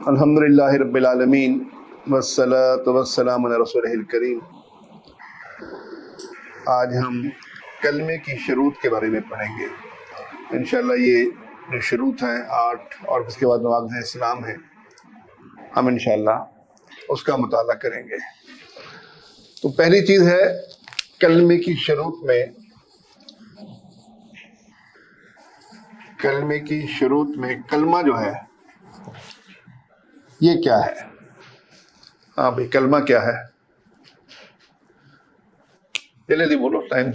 الحمدللہ رب العالمین والصلاۃ والسلام علی رسولہ الکریم۔ آج ہم کلمے کی شروط کے بارے میں پڑھیں گے انشاءاللہ۔ یہ جو شروط ہیں 8 اور اس کے بعد نواقض اسلام ہیں، ہم انشاءاللہ اس کا مطالعہ کریں گے۔ تو پہلی چیز ہے کلمے کی شروط میں، کلمہ جو ہے یہ کیا ہے؟ ہاں بھائی، کلمہ کیا ہے؟ جلدی بولو، ٹائم۔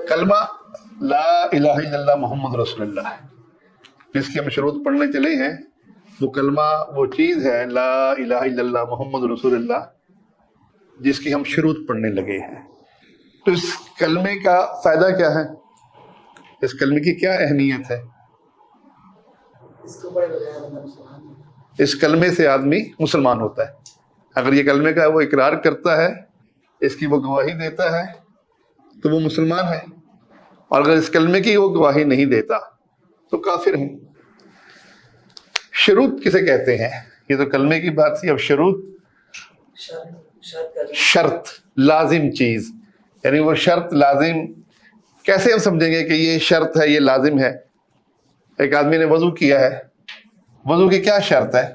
کلمہ لا الہ الا اللہ محمد رسول اللہ، جس کی ہم شروط پڑھنے چلے ہیں۔ وہ کلمہ وہ چیز ہے لا الہ الا اللہ محمد رسول اللہ، جس کی ہم شروط پڑھنے لگے ہیں۔ تو اس کلمے کا فائدہ کیا ہے؟ اس کلمے کی کیا اہمیت ہے؟ اس کلمے سے آدمی مسلمان ہوتا ہے۔ اگر یہ کلمے کا وہ اقرار کرتا ہے، اس کی وہ گواہی دیتا ہے، تو وہ مسلمان ہے، اور اگر اس کلمے کی وہ گواہی نہیں دیتا تو کافر ہے۔ شروط کسے کہتے ہیں؟ یہ تو کلمے کی بات تھی، اب شروط شرط، لازم چیز، یعنی وہ شرط لازم کیسے ہم سمجھیں گے کہ یہ شرط ہے، یہ لازم ہے؟ ایک آدمی نے وضو کیا ہے، وضو کی کیا شرط ہے؟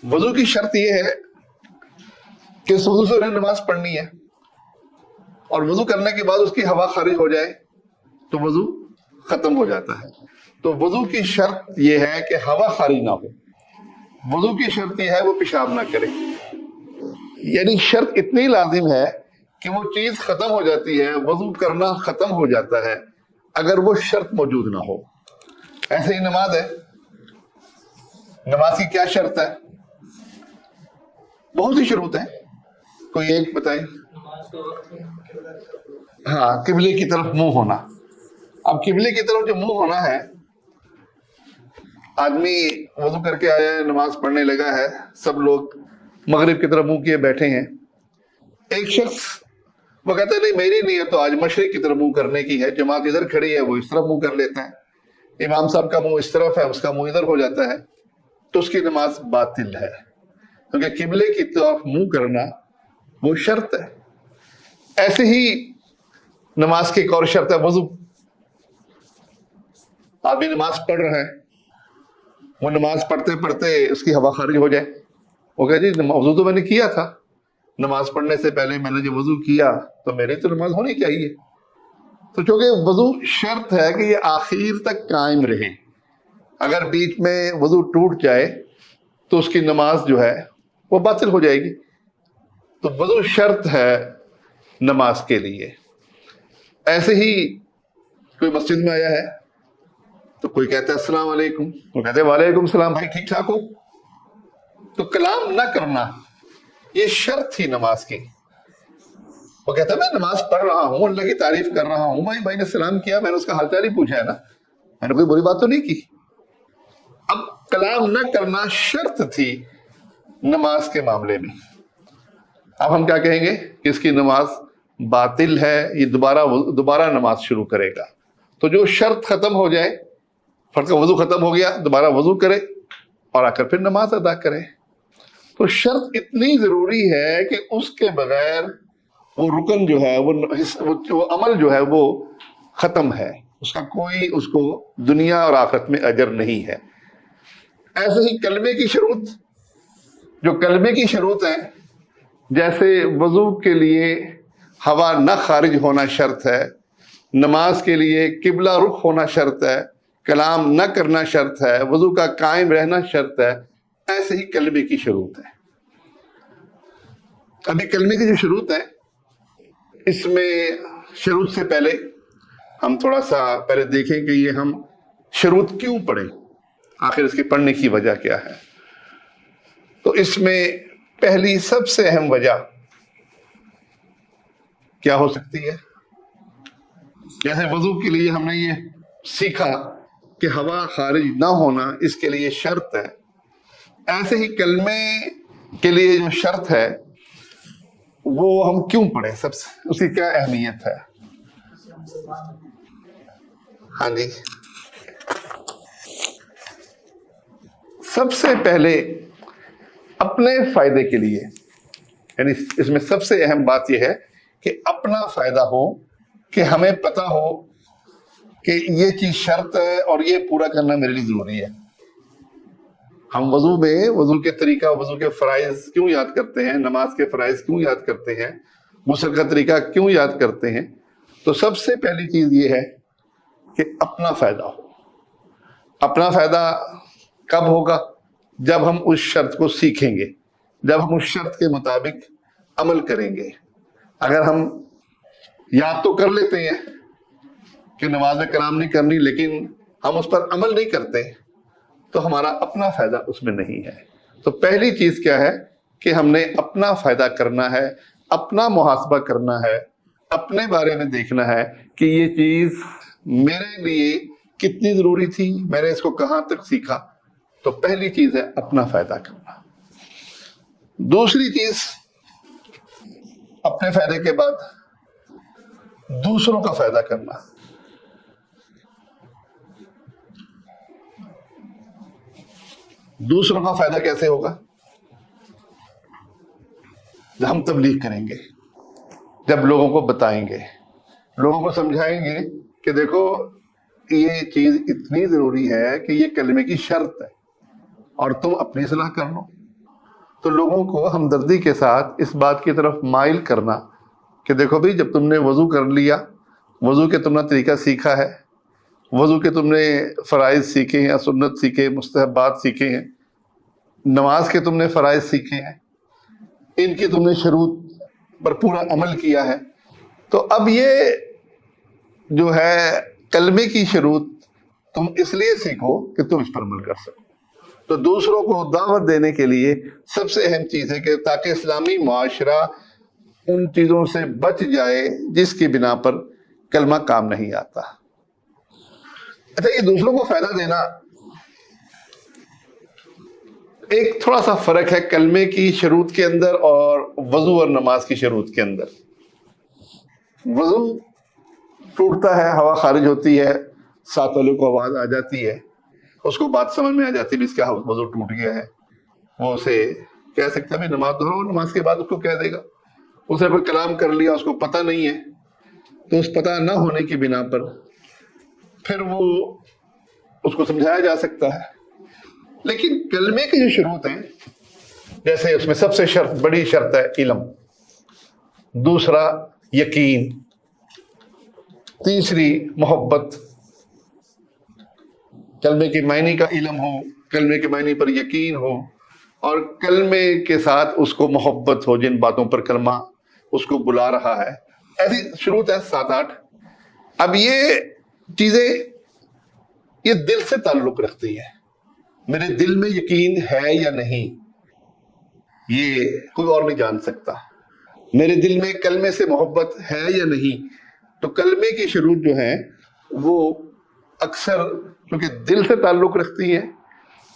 وضو کی شرط یہ ہے کہ اس وضو سے انہیں نماز پڑھنی ہے، اور وضو کرنے کے بعد اس کی ہوا خارج ہو جائے تو وضو ختم ہو جاتا ہے۔ تو وضو کی شرط یہ ہے کہ ہوا خارج نہ ہو، وضو کی شرط یہ ہے وہ پیشاب نہ کرے۔ یعنی شرط اتنی لازم ہے کہ وہ چیز ختم ہو جاتی ہے، وضو کرنا ختم ہو جاتا ہے اگر وہ شرط موجود نہ ہو۔ ایسے ہی نماز ہے، نماز کی کیا شرط ہے؟ بہت سی شروط ہیں، کوئی ایک بتائیں۔ ہاں، قبلے کی طرف منہ ہونا۔ اب قبلے کی طرف جو منہ ہونا ہے، آدمی وضو کر کے آیا ہے، نماز پڑھنے لگا ہے، سب لوگ مغرب کی طرف منہ کیے بیٹھے ہیں۔ ایک شخص وہ کہتا ہے نہیں، میری نیت تو آج مشرق کی طرف منہ کرنے کی ہے، جماعت ادھر کھڑی ہے، وہ اس طرف منہ کر لیتا ہے، امام صاحب کا منہ اس طرف ہے، اس کا منہ ادھر ہو جاتا ہے، تو اس کی نماز باطل ہے، کیونکہ قبلے کی طرف منہ کرنا وہ شرط ہے۔ ایسے ہی نماز کی ایک اور شرط ہے وضو۔ آدمی نماز پڑھ رہا ہے، وہ نماز پڑھتے پڑھتے اس کی ہوا خارج ہو جائے، وہ کہے جی وضو تو میں نے کیا تھا، نماز پڑھنے سے پہلے میں نے جو وضو کیا تو میری تو نماز ہونی چاہیے۔ تو چونکہ وضو شرط ہے کہ یہ آخر تک قائم رہے، اگر بیچ میں وضو ٹوٹ جائے تو اس کی نماز جو ہے وہ باطل ہو جائے گی۔ تو وضو شرط ہے نماز کے لیے۔ ایسے ہی کوئی مسجد میں آیا ہے تو کوئی کہتا ہے السلام علیکم، وہ کہتے ہیں وعلیکم السلام، بھائی ٹھیک ٹھاک ہو؟ تو کلام نہ کرنا یہ شرط تھی نماز کی۔ وہ کہتا ہے میں نماز پڑھ رہا ہوں، اللہ کی تعریف کر رہا ہوں، بھائی نے سلام کیا، میں نے اس کا حال چال ہی پوچھا ہے نا، میں نے کوئی بری بات تو نہیں کی۔ اب کلام نہ کرنا شرط تھی نماز کے معاملے میں۔ اب ہم کیا کہیں گے کہ اس کی نماز باطل ہے، یہ دوبارہ نماز شروع کرے گا۔ تو جو شرط ختم ہو جائے، فرض کا وضو ختم ہو گیا، دوبارہ وضو کرے اور آ کر پھر نماز ادا کرے۔ تو شرط اتنی ضروری ہے کہ اس کے بغیر وہ رکن جو ہے، وہ عمل جو ہے وہ ختم ہے، اس کا کوئی اس کو دنیا اور آخرت میں اجر نہیں ہے۔ ایسے ہی کلمے کی شروط، جو کلمے کی شروط ہیں، جیسے وضو کے لیے ہوا نہ خارج ہونا شرط ہے، نماز کے لیے قبلہ رخ ہونا شرط ہے، کلام نہ کرنا شرط ہے، وضو کا قائم رہنا شرط ہے، ایسے ہی کلمے کی شروط ہے۔ ابھی کلمے کی جو شروط ہے، اس میں شروط سے پہلے ہم تھوڑا سا پہلے دیکھیں کہ یہ ہم شروط کیوں پڑھیں، آخر اس کے پڑھنے کی وجہ کیا ہے۔ تو اس میں پہلی سب سے اہم وجہ کیا ہو سکتی ہے؟ جیسے وضو کے لیے ہم نے یہ سیکھا کہ ہوا خارج نہ ہونا اس کے لیے شرط ہے، ایسے ہی کلمے کے لیے جو شرط ہے وہ ہم کیوں پڑھیں، سب سے اس کی کیا اہمیت ہے؟ ہاں جی، سب سے پہلے اپنے فائدے کے لیے، یعنی اس میں سب سے اہم بات یہ ہے کہ اپنا فائدہ ہو، کہ ہمیں پتا ہو کہ یہ چیز شرط ہے اور یہ پورا کرنا میرے لیے ضروری ہے۔ ہم وضو میں وضو کے طریقہ، وضو کے فرائض کیوں یاد کرتے ہیں، نماز کے فرائض کیوں یاد کرتے ہیں، غسل کا طریقہ کیوں یاد کرتے ہیں؟ تو سب سے پہلی چیز یہ ہے کہ اپنا فائدہ ہو۔ اپنا فائدہ کب ہوگا؟ جب ہم اس شرط کو سیکھیں گے، جب ہم اس شرط کے مطابق عمل کریں گے۔ اگر ہم یاد تو کر لیتے ہیں کہ نماز میں کلام نہیں کرنی، لیکن ہم اس پر عمل نہیں کرتے، تو ہمارا اپنا فائدہ اس میں نہیں ہے۔ تو پہلی چیز کیا ہے کہ ہم نے اپنا فائدہ کرنا ہے، اپنا محاسبہ کرنا ہے، اپنے بارے میں دیکھنا ہے کہ یہ چیز میرے لیے کتنی ضروری تھی، میں نے اس کو کہاں تک سیکھا۔ تو پہلی چیز ہے اپنا فائدہ کرنا۔ دوسری چیز، اپنے فائدے کے بعد دوسروں کا فائدہ کرنا۔ دوسروں کا فائدہ کیسے ہوگا؟ جب ہم تبلیغ کریں گے، جب لوگوں کو بتائیں گے، لوگوں کو سمجھائیں گے کہ دیکھو یہ چیز اتنی ضروری ہے کہ یہ کلمے کی شرط ہے اور تم اپنی اصلاح کر لو، تو لوگوں کو ہمدردی کے ساتھ اس بات کی طرف مائل کرنا کہ دیکھو بھائی، جب تم نے وضو کر لیا، وضو کے تم نے طریقہ سیکھا ہے، وضو کے تم نے فرائض سیکھے ہیں، سنت سیکھے، مستحبات سیکھے ہیں، نماز کے تم نے فرائض سیکھے ہیں، ان کی تم نے شروط پر پورا عمل کیا ہے، تو اب یہ جو ہے کلمے کی شروط تم اس لیے سیکھو کہ تم اس پر عمل کر سکو۔ تو دوسروں کو دعوت دینے کے لیے سب سے اہم چیز ہے کہ تاکہ اسلامی معاشرہ ان چیزوں سے بچ جائے جس کی بنا پر کلمہ کام نہیں آتا۔ اچھا، یہ دوسروں کو فائدہ دینا، ایک تھوڑا سا فرق ہے کلمے کی شروط کے اندر اور وضو اور نماز کی شروط کے اندر۔ وضو ٹوٹتا ہے، ہوا خارج ہوتی ہے، ساتھ والوں کو آواز آ جاتی ہے، اس کو بات سمجھ میں آ جاتی ہے اس کا وضو ٹوٹ گیا ہے، وہ اسے کہہ سکتا ہے نماز دہراؤ، نماز کے بعد اس کو کہہ دے گا۔ اس نے پھر کلام کر لیا، اس کو پتہ نہیں ہے، تو اس پتہ نہ ہونے کی بنا پر پھر وہ اس کو سمجھایا جا سکتا ہے۔ لیکن کلمے کی جو شروط ہیں، جیسے اس میں سب سے بڑی شرط ہے علم، دوسرا یقین، تیسری محبت۔ کلمے کے معنی کا علم ہو، کلمے کے معنی پر یقین ہو، اور کلمے کے ساتھ اس کو محبت ہو، جن باتوں پر کلمہ اس کو بلا رہا ہے۔ ایسی شروط ہے 7-8۔ اب یہ چیزیں یہ دل سے تعلق رکھتی ہے، میرے دل میں یقین ہے یا نہیں، یہ کوئی اور نہیں جان سکتا۔ میرے دل میں کلمے سے محبت ہے یا نہیں، تو کلمے کی شروط جو ہیں وہ اکثر کیونکہ دل سے تعلق رکھتی ہیں،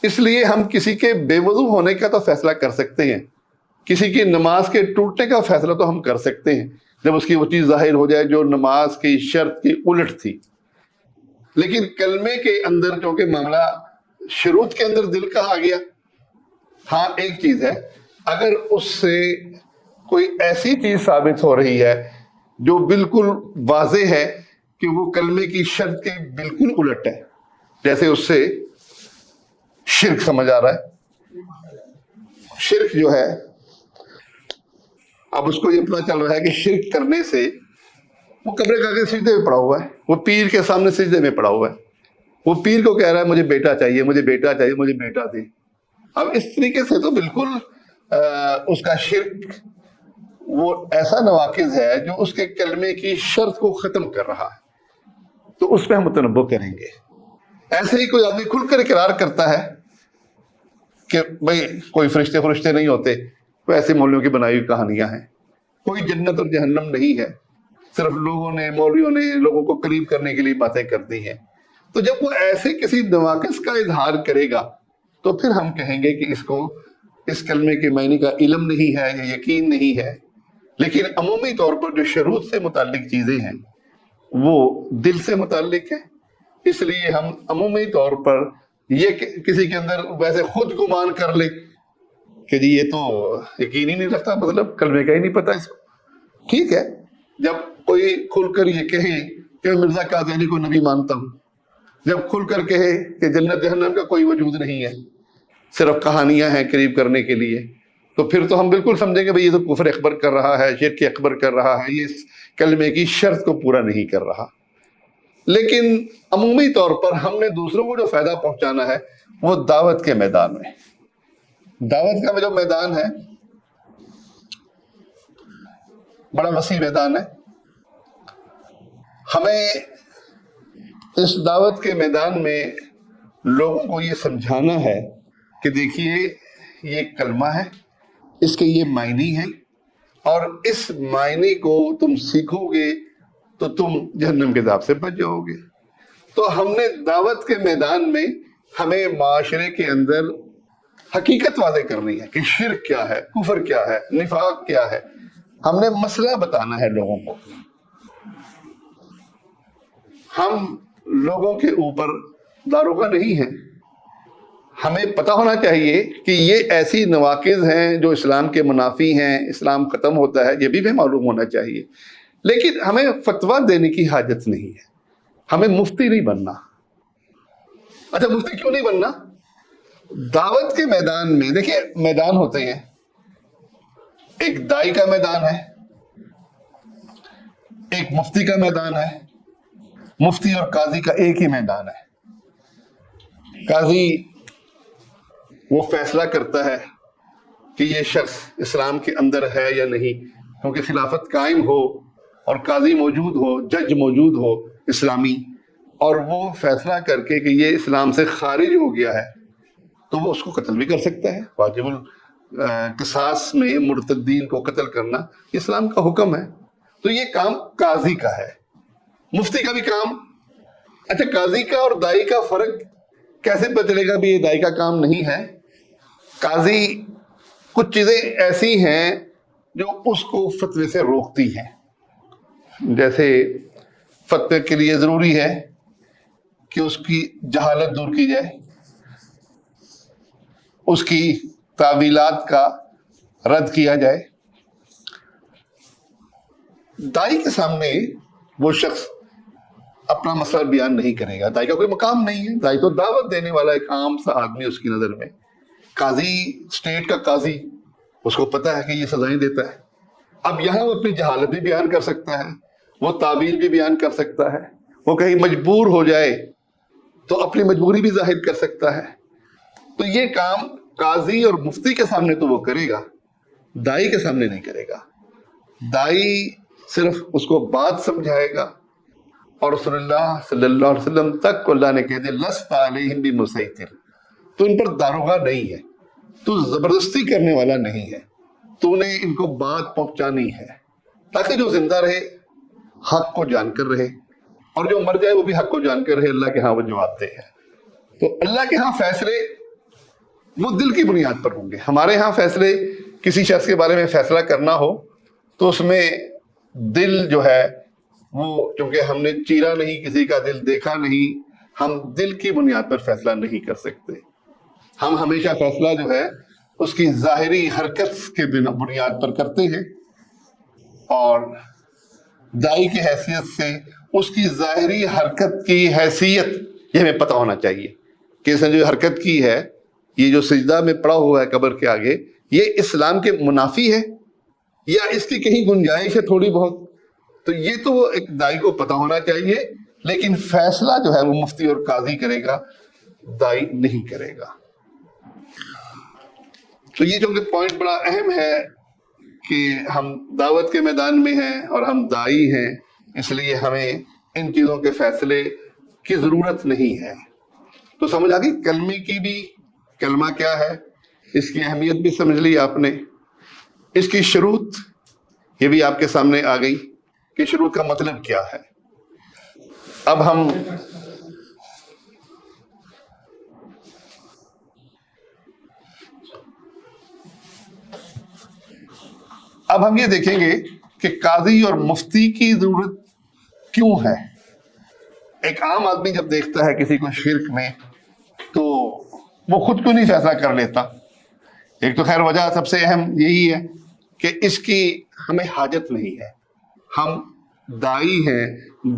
اس لیے ہم کسی کے بے وضو ہونے کا تو فیصلہ کر سکتے ہیں، کسی کی نماز کے ٹوٹنے کا فیصلہ تو ہم کر سکتے ہیں جب اس کی وہ چیز ظاہر ہو جائے جو نماز کی شرط کی الٹ تھی۔ لیکن کلمے کے اندر کیونکہ معاملہ شروط کے اندر دل کا آ گیا، ہاں ایک چیز ہے، اگر اس سے کوئی ایسی چیز ثابت ہو رہی ہے جو بالکل واضح ہے کہ وہ کلمے کی شرط کے بالکل الٹ ہے، جیسے اس سے شرک سمجھ آ رہا ہے، شرک جو ہے اب اس کو یہ پتہ چل رہا ہے کہ شرک کرنے سے وہ قبر کا کے سجدے میں پڑا ہوا ہے، وہ پیر کے سامنے سجدے میں پڑا ہوا ہے، وہ پیر کو کہہ رہا ہے مجھے بیٹا چاہیے، مجھے بیٹا چاہیے، مجھے بیٹا دے۔ اب اس طریقے سے تو بالکل اس کا شرک وہ ایسا نواقض ہے جو اس کے کلمے کی شرط کو ختم کر رہا ہے، تو اس پہ ہم متنبہ کریں گے۔ ایسے ہی کوئی آدمی کھل کر اقرار کرتا ہے کہ بھئی کوئی فرشتے نہیں ہوتے، کوئی ایسے مولویوں کی بنائی ہوئی کہانیاں ہیں، کوئی جنت اور جہنم نہیں ہے، صرف مولویوں نے لوگوں کو قریب کرنے کے لیے باتیں کرتی ہیں، تو جب وہ ایسے کسی نواقص کا اظہار کرے گا تو پھر ہم کہیں گے کہ اس کو اس کلمے کے معنی کا علم نہیں ہے یا یقین نہیں ہے۔ لیکن عمومی طور پر جو شروط سے متعلق چیزیں ہیں وہ دل سے متعلق ہے، اس لیے ہم عمومی طور پر یہ کسی کے اندر ویسے خود گمان کر لے کہ جی یہ تو یقین ہی نہیں رکھتا، مطلب کلمے کا ہی نہیں پتا اس کو، ٹھیک ہے، جب کوئی کھل کر یہ کہے کہ میں مرزا قادیانی کو نبی مانتا ہوں، جب کھل کر کہے کہ جنت جہنم کا کوئی وجود نہیں ہے، صرف کہانیاں ہیں قریب کرنے کے لیے، تو پھر تو ہم بالکل سمجھیں گے بھئی یہ تو کفر اکبر کر رہا ہے، شرک اکبر کر رہا ہے، یہ کلمے کی شرط کو پورا نہیں کر رہا۔ لیکن عمومی طور پر ہم نے دوسروں کو جو فائدہ پہنچانا ہے وہ دعوت کے میدان میں، دعوت کا جو میدان ہے بڑا وسیع میدان ہے، ہمیں اس دعوت کے میدان میں لوگوں کو یہ سمجھانا ہے کہ دیکھیے یہ کلمہ ہے، اس کے یہ معنی ہیں، اور اس معنی کو تم سیکھو گے تو تم جہنم کے عذاب سے بچ جاؤ گے۔ تو ہم نے دعوت کے میدان میں ہمیں معاشرے کے اندر حقیقت واضح کرنی ہے کہ شرک کیا ہے، کفر کیا ہے، نفاق کیا ہے، ہم نے مسئلہ بتانا ہے لوگوں کو۔ ہم لوگوں کے اوپر داروغہ نہیں ہیں، ہمیں پتہ ہونا چاہیے کہ یہ ایسی نواقض ہیں جو اسلام کے منافی ہیں، اسلام ختم ہوتا ہے، یہ بھی ہمیں معلوم ہونا چاہیے، لیکن ہمیں فتویٰ دینے کی حاجت نہیں ہے، ہمیں مفتی نہیں بننا۔ اچھا مفتی کیوں نہیں بننا؟ دعوت کے میدان میں دیکھیں میدان ہوتے ہیں، ایک دائی کا میدان ہے، ایک مفتی کا میدان ہے، مفتی اور قاضی کا ایک ہی میدان ہے۔ قاضی وہ فیصلہ کرتا ہے کہ یہ شخص اسلام کے اندر ہے یا نہیں، کیونکہ خلافت قائم ہو اور قاضی موجود ہو، جج موجود ہو اسلامی، اور وہ فیصلہ کر کے کہ یہ اسلام سے خارج ہو گیا ہے تو وہ اس کو قتل بھی کر سکتا ہے۔ واجب القصاص میں مرتدین کو قتل کرنا اسلام کا حکم ہے، تو یہ کام قاضی کا ہے۔ مفتی کا بھی کام، اچھا قاضی کا اور دائی کا فرق کیسے پتہ چلے گا بھی یہ دائی کا کام نہیں ہے؟ قاضی کچھ چیزیں ایسی ہیں جو اس کو فتوے سے روکتی ہیں، جیسے فتوے کے لیے ضروری ہے کہ اس کی جہالت دور کی جائے، اس کی تعویلات کا رد کیا جائے۔ دائی کے سامنے وہ شخص اپنا مسئلہ بیان نہیں کرے گا، دائی کا کوئی مقام نہیں ہے، دائی تو دعوت دینے والا ایک عام سا آدمی اس کی نظر میں۔ قاضی اسٹیٹ کا قاضی، اس کو پتہ ہے کہ یہ سزائیں دیتا ہے، اب یہاں وہ اپنی جہالت بھی بیان کر سکتا ہے، وہ تعویل بھی بیان کر سکتا ہے، وہ کہیں مجبور ہو جائے تو اپنی مجبوری بھی ظاہر کر سکتا ہے۔ تو یہ کام قاضی اور مفتی کے سامنے تو وہ کرے گا، دائی کے سامنے نہیں کرے گا۔ دائی صرف اس کو بات سمجھائے گا، اور رسول اللہ صلی اللہ علیہ وسلم تک کو اللہ نے کہہ دیا لست علیہم بمسیطر، تو ان پر داروغہ نہیں ہے، تو زبردستی کرنے والا نہیں ہے، تو نے ان کو بات پہنچانی ہے تاکہ جو زندہ رہے حق کو جان کر رہے، اور جو مر جائے وہ بھی حق کو جان کر رہے، اللہ کے ہاں وہ جواب دہ ہے۔ تو اللہ کے ہاں فیصلے وہ دل کی بنیاد پر ہوں گے۔ ہمارے ہاں فیصلے کسی شخص کے بارے میں فیصلہ کرنا ہو تو اس میں دل جو ہے وہ، چونکہ ہم نے چیرا نہیں، کسی کا دل دیکھا نہیں، ہم دل کی بنیاد پر فیصلہ نہیں کر سکتے۔ ہم ہمیشہ فیصلہ جو ہے اس کی ظاہری حرکت کے بنیاد پر کرتے ہیں، اور دائی کی حیثیت سے اس کی ظاہری حرکت کی حیثیت یہ ہمیں پتہ ہونا چاہیے کہ اس نے جو حرکت کی ہے، یہ جو سجدہ میں پڑا ہوا ہے قبر کے آگے، یہ اسلام کے منافی ہے یا اس کی کہیں گنجائش ہے تھوڑی بہت، تو یہ تو ایک دائی کو پتہ ہونا چاہیے، لیکن فیصلہ جو ہے وہ مفتی اور قاضی کرے گا، دائی نہیں کرے گا۔ تو یہ جو پوائنٹ بڑا اہم ہے کہ ہم دعوت کے میدان میں ہیں اور ہم دائی ہیں، اس لیے ہمیں ان چیزوں کے فیصلے کی ضرورت نہیں ہے۔ تو سمجھ آ گئی کلمے کی بھی، کلمہ کیا ہے، اس کی اہمیت بھی سمجھ لی آپ نے، اس کی شروط یہ بھی آپ کے سامنے آ گئی کہ شروط کا مطلب کیا ہے۔ اب ہم یہ دیکھیں گے کہ قاضی اور مفتی کی ضرورت کیوں ہے؟ ایک عام آدمی جب دیکھتا ہے کسی کو شرک میں تو وہ خود کیوں نہیں فیصلہ کر لیتا؟ ایک تو خیر وجہ سب سے اہم یہی ہے کہ اس کی ہمیں حاجت نہیں ہے. ہم دائی ہیں،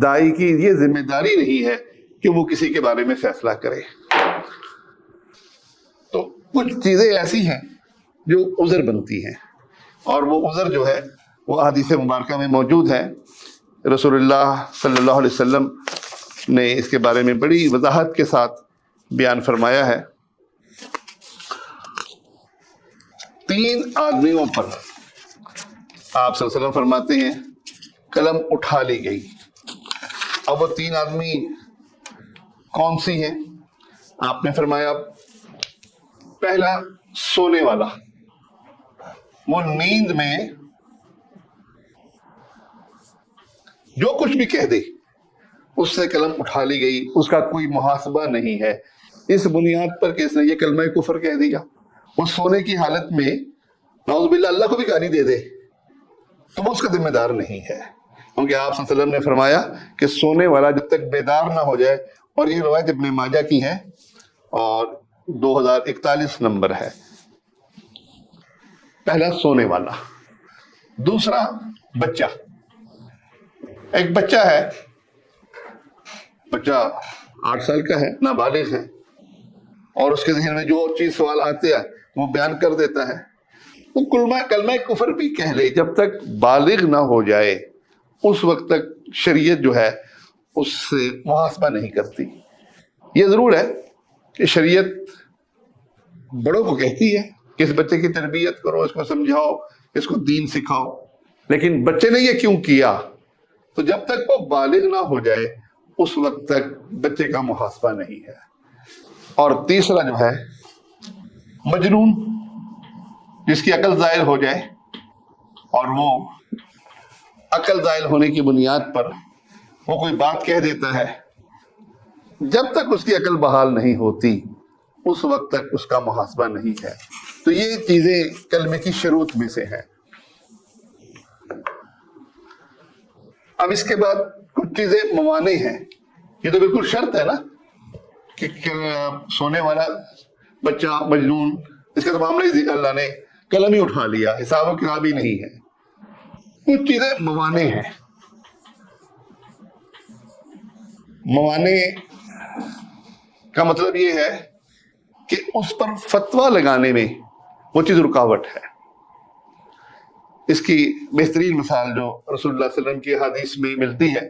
دائی کی یہ ذمہ داری نہیں ہے کہ وہ کسی کے بارے میں فیصلہ کرے. تو کچھ چیزیں ایسی ہیں جو عذر بنتی ہیں، اور وہ عذر جو ہے وہ حدیث مبارکہ میں موجود ہے. رسول اللہ صلی اللہ علیہ وسلم نے اس کے بارے میں بڑی وضاحت کے ساتھ بیان فرمایا ہے. 3 آدمیوں پر آپ صلی اللہ علیہ وسلم فرماتے ہیں قلم اٹھا لی گئی. اب وہ 3 آدمی کون سی ہیں؟ آپ نے فرمایا پہلا سونے والا، وہ نیند میں جو کچھ بھی کہہ دے اس سے قلم اٹھا لی گئی، اس کا کوئی محاسبہ نہیں ہے اس بنیاد پر کہ اس نے یہ کلمہ کفر کہہ دیا. وہ سونے کی حالت میں نعوذ باللہ اللہ کو بھی گالی دے دے تو وہ اس کا ذمہ دار نہیں ہے، کیونکہ آپ صلی اللہ علیہ وسلم نے فرمایا کہ سونے والا جب تک بیدار نہ ہو جائے، اور یہ روایت ابن ماجہ کی ہے اور 2041 نمبر ہے. پہلا سونے والا. دوسرا بچہ. ایک بچہ ہے، بچہ 8 سال کا ہے، نابالغ ہے، اور اس کے ذہن میں جو چیز سوال آتے ہیں وہ بیان کر دیتا ہے. وہ کلمہ کفر بھی کہہ لے، جب تک بالغ نہ ہو جائے اس وقت تک شریعت جو ہے اس سے محاسبہ نہیں کرتی. یہ ضرور ہے کہ شریعت بڑوں کو کہتی ہے کہ اس بچے کی تربیت کرو، اس کو سمجھاؤ، اس کو دین سکھاؤ، لیکن بچے نے یہ کیوں کیا؟ تو جب تک وہ بالغ نہ ہو جائے اس وقت تک بچے کا محاسبہ نہیں ہے. اور تیسرا جو ہے مجنون، جس کی عقل زائل ہو جائے، اور وہ عقل زائل ہونے کی بنیاد پر وہ کوئی بات کہہ دیتا ہے، جب تک اس کی عقل بحال نہیں ہوتی اس وقت تک اس کا محاسبہ نہیں ہے. تو یہ چیزیں کلمے کی شروط میں سے ہیں. اب اس کے بعد کچھ چیزیں موانع ہیں. یہ تو بالکل شرط ہے نا کہ سونے والا بچہ مجنون، اس کا تو معاملہ ہی اللہ نے قلم ہی اٹھا لیا، حساب و کتاب ہی نہیں ہے. کچھ چیزیں موانع ہیں. موانع کا مطلب یہ ہے کہ اس پر فتویٰ لگانے میں وہ چیز رکاوٹ ہے. اس کی بہترین مثال جو رسول اللہ صلی اللہ علیہ وسلم کی حدیث میں ملتی ہے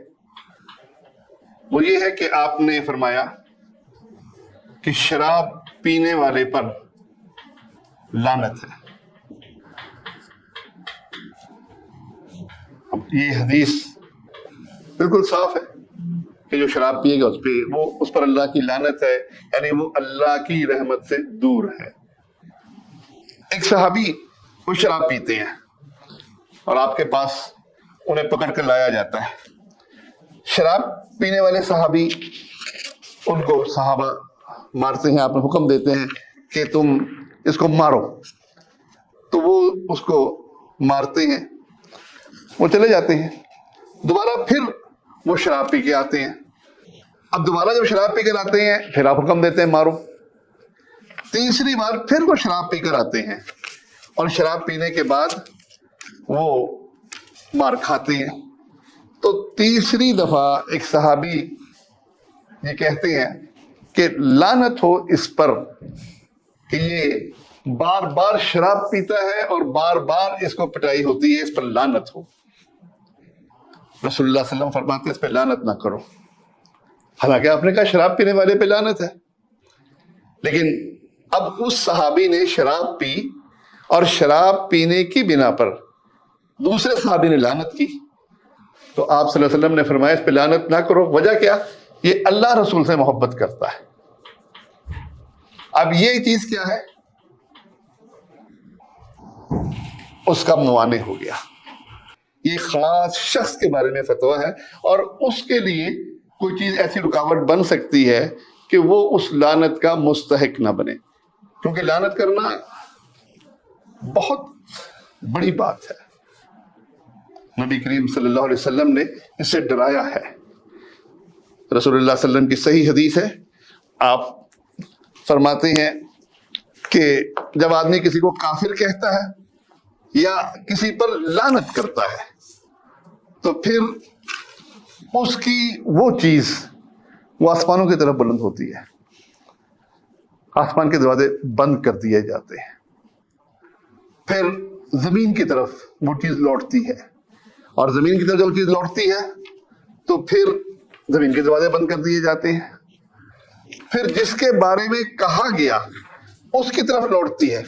وہ یہ ہے کہ آپ نے فرمایا کہ شراب پینے والے پر لعنت ہے. اب یہ حدیث بالکل صاف ہے کہ جو شراب پیے گا اس پر اللہ کی لعنت ہے، یعنی وہ اللہ کی رحمت سے دور ہے. ایک صحابی وہ شراب پیتے ہیں اور آپ کے پاس انہیں پکڑ کر لایا جاتا ہے. شراب پینے والے صحابی ان کو صحابہ مارتے ہیں، آپ نے حکم دیتے ہیں کہ تم اس کو مارو، تو وہ اس کو مارتے ہیں. وہ چلے جاتے ہیں، دوبارہ پھر وہ شراب پی کے آتے ہیں. اب دوبارہ جب شراب پی کر آتے ہیں پھر آپ حکم دیتے ہیں مارو. تیسری بار پھر وہ شراب پی کر آتے ہیں اور شراب پینے کے بعد وہ مار کھاتے ہیں. تو تیسری دفعہ ایک صحابی یہ کہتے ہیں کہ لعنت ہو اس پر کہ یہ بار بار شراب پیتا ہے اور بار بار اس کو پٹائی ہوتی ہے، اس پر لعنت ہو. رسول اللہ صلی اللہ علیہ وسلم فرماتے ہیں اس پہ لعنت نہ کرو. حالانکہ آپ نے کہا شراب پینے والے پہ لعنت ہے، لیکن اب اس صحابی نے شراب پی اور شراب پینے کی بنا پر دوسرے صحابی نے لعنت کی، تو آپ صلی اللہ علیہ وسلم نے فرمایا اس پہ لعنت نہ کرو. وجہ کیا؟ یہ اللہ رسول سے محبت کرتا ہے. اب یہ چیز کیا ہے؟ اس کا موانع ہو گیا. یہ خاص شخص کے بارے میں فتویٰ ہے اور اس کے لیے کوئی چیز ایسی رکاوٹ بن سکتی ہے کہ وہ اس لعنت کا مستحق نہ بنے، کیونکہ لعنت کرنا بہت بڑی بات ہے. نبی کریم صلی اللہ علیہ وسلم نے اس سے ڈرایا ہے. رسول اللہ صلی اللہ علیہ وسلم کی صحیح حدیث ہے، آپ فرماتے ہیں کہ جب آدمی کسی کو کافر کہتا ہے یا کسی پر لعنت کرتا ہے تو پھر اس کی وہ چیز وہ آسمانوں کی طرف بلند ہوتی ہے، آسمان کے دروازے بند کر دیے جاتے ہیں، پھر زمین کی طرف وہ چیز لوٹتی ہے، اور زمین کی طرف جب چیز لوٹتی ہے تو پھر زمین کے دروازے بند کر دیے جاتے ہیں، پھر جس کے بارے میں کہا گیا اس کی طرف لوٹتی ہے،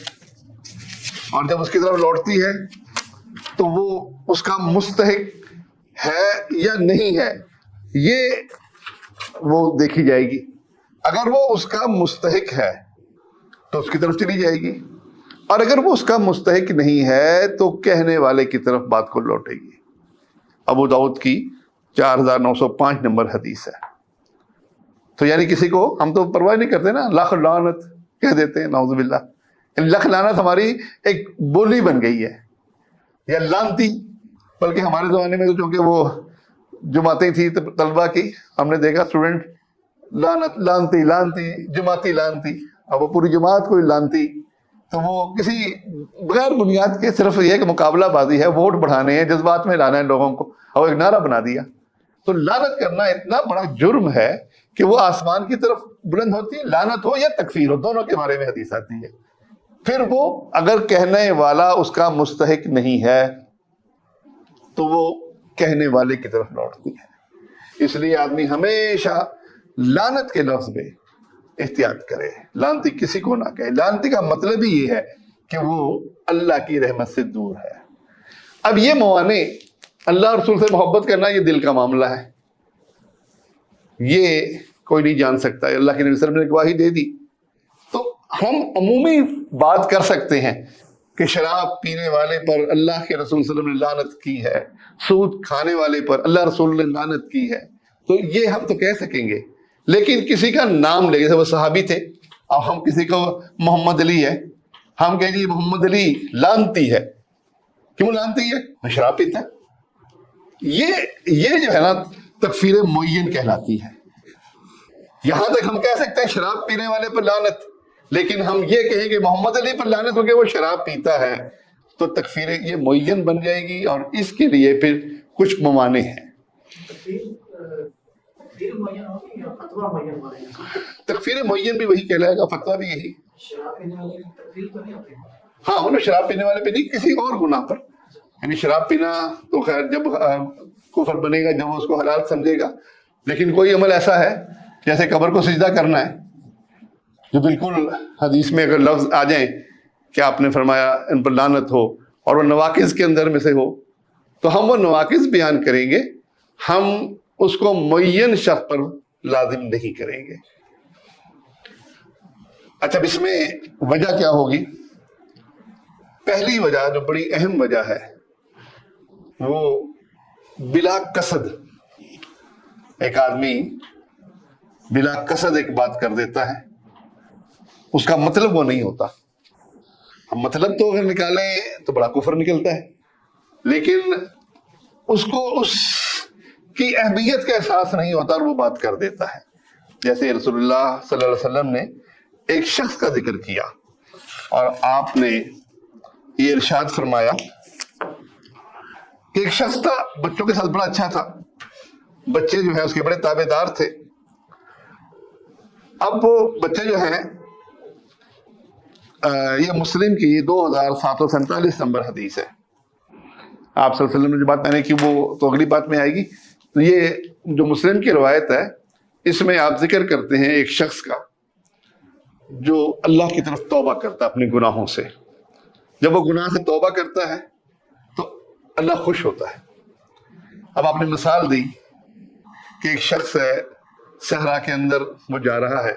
اور جب اس کی طرف لوٹتی ہے تو وہ اس کا مستحق ہے یا نہیں ہے یہ وہ دیکھی جائے گی۔ اگر وہ اس کا مستحق ہے تو اس کی طرف چلی جائے گی، اور اگر وہ اس کا مستحق نہیں ہے تو کہنے والے کی طرف بات کو لوٹے گی۔ ابو داؤد کی 4905 نمبر حدیث ہے۔ تو یعنی کسی کو ہم تو پرواہ نہیں کرتے نا، لاکھ لعنت کہہ دیتے ہیں، نعوذ باللہ۔ لکھ لعنت ہماری ایک بولی بن گئی ہے، یا لانتی، بلکہ ہمارے زمانے میں تو چونکہ وہ جماعتیں تھی طلبہ کی، ہم نے دیکھا اسٹوڈنٹ لعنت لانتی لانتی جماعتی لانتی، اب وہ پوری جماعت کوئی لانتی، تو وہ کسی بغیر بنیاد کے صرف یہ کہ مقابلہ بازی ہے، ووٹ بڑھانے ہیں، جذبات میں لانا ہے لوگوں کو، اور ایک نعرہ بنا دیا۔ تو لعنت کرنا اتنا بڑا جرم ہے کہ وہ آسمان کی طرف بلند ہوتی ہے، لعنت ہو یا تکفیر ہو، دونوں کے بارے میں حدیث آتی ہے۔ پھر وہ اگر کہنے والا اس کا مستحق نہیں ہے تو وہ کہنے والے کی طرف لوٹتی ہے۔ اس لیے آدمی ہمیشہ لعنت کے لفظ میں احتیاط کرے، لعنتی کسی کو نہ کہے۔ لعنتی کا مطلب ہی یہ ہے کہ وہ اللہ کی رحمت سے دور ہے۔ اب یہ موانع، اللہ اور رسول سے محبت کرنا، یہ دل کا معاملہ ہے، یہ کوئی نہیں جان سکتا۔ اللہ کے نبی صلی اللہ علیہ وسلم نے گواہی دے دی، تو ہم عمومی بات کر سکتے ہیں کہ شراب پینے والے پر اللہ کے رسول صلی اللہ علیہ وسلم نے لعنت کی ہے، سود کھانے والے پر اللہ رسول نے لعنت کی ہے، تو یہ ہم تو کہہ سکیں گے۔ لیکن کسی کا نام لے، جیسے وہ صحابی تھے، اب ہم کسی کو محمد علی ہے، ہم کہیں گے محمد علی لعنتی ہے، کیوں لعنتی ہے؟ وہ شراب پیتا ہے۔ یہ جو ہے نا تکفیر معین کہلاتی ہے۔ یہاں تک ہم کہہ سکتے ہیں شراب پینے والے پر لعنت، لیکن ہم یہ کہیں کہ محمد علی پر لعنت کیونکہ وہ شراب پیتا ہے، تو تکفیر یہ معین بن جائے گی، اور اس کے لیے پھر کچھ موانع ہیں۔ تکفیر معین بھی وہی کہلائے گا، فتویٰ بھی یہی۔ ہاں، انہیں شراب پینے والے پہ نہیں، کسی اور گناہ پر، یعنی شراب پینا تو خیر جب کفر بنے گا، جب وہ اس کو حلال سمجھے گا، لیکن کوئی عمل ایسا ہے جیسے قبر کو سجدہ کرنا ہے، جو بالکل حدیث میں اگر لفظ آ جائیں کہ آپ نے فرمایا ان پر لعنت ہو، اور وہ نواقض کے اندر میں سے ہو، تو ہم وہ نواقض بیان کریں گے، ہم اس کو معین شخص پر لازم نہیں کریں گے۔ اچھا، اب اس میں وجہ کیا ہوگی؟ پہلی وجہ جو بڑی اہم وجہ ہے وہ بلا قصد، ایک آدمی بلا قصد ایک بات کر دیتا ہے، اس کا مطلب وہ نہیں ہوتا۔ ہم مطلب تو اگر نکالیں تو بڑا کفر نکلتا ہے، لیکن اس کو اس کی اہمیت کا احساس نہیں ہوتا اور وہ بات کر دیتا ہے۔ جیسے رسول اللہ صلی اللہ علیہ وسلم نے ایک شخص کا ذکر کیا، اور آپ نے یہ ارشاد فرمایا کہ ایک شخص تھا، بچوں کے ساتھ بڑا اچھا تھا، بچے جو ہیں اس کے بڑے تابع دار تھے۔ اب وہ بچے جو ہیں، یہ مسلم کی 2747 نمبر حدیث ہے۔ آپ صلی اللہ علیہ وسلم نے جو بات میں نے کی وہ تو اگلی بات میں آئے گی۔ تو یہ جو مسلم کی روایت ہے، اس میں آپ ذکر کرتے ہیں ایک شخص کا جو اللہ کی طرف توبہ کرتا ہے اپنے گناہوں سے۔ جب وہ گناہ سے توبہ کرتا ہے تو اللہ خوش ہوتا ہے۔ اب آپ نے مثال دی کہ ایک شخص ہے، صحرا کے اندر وہ جا رہا ہے،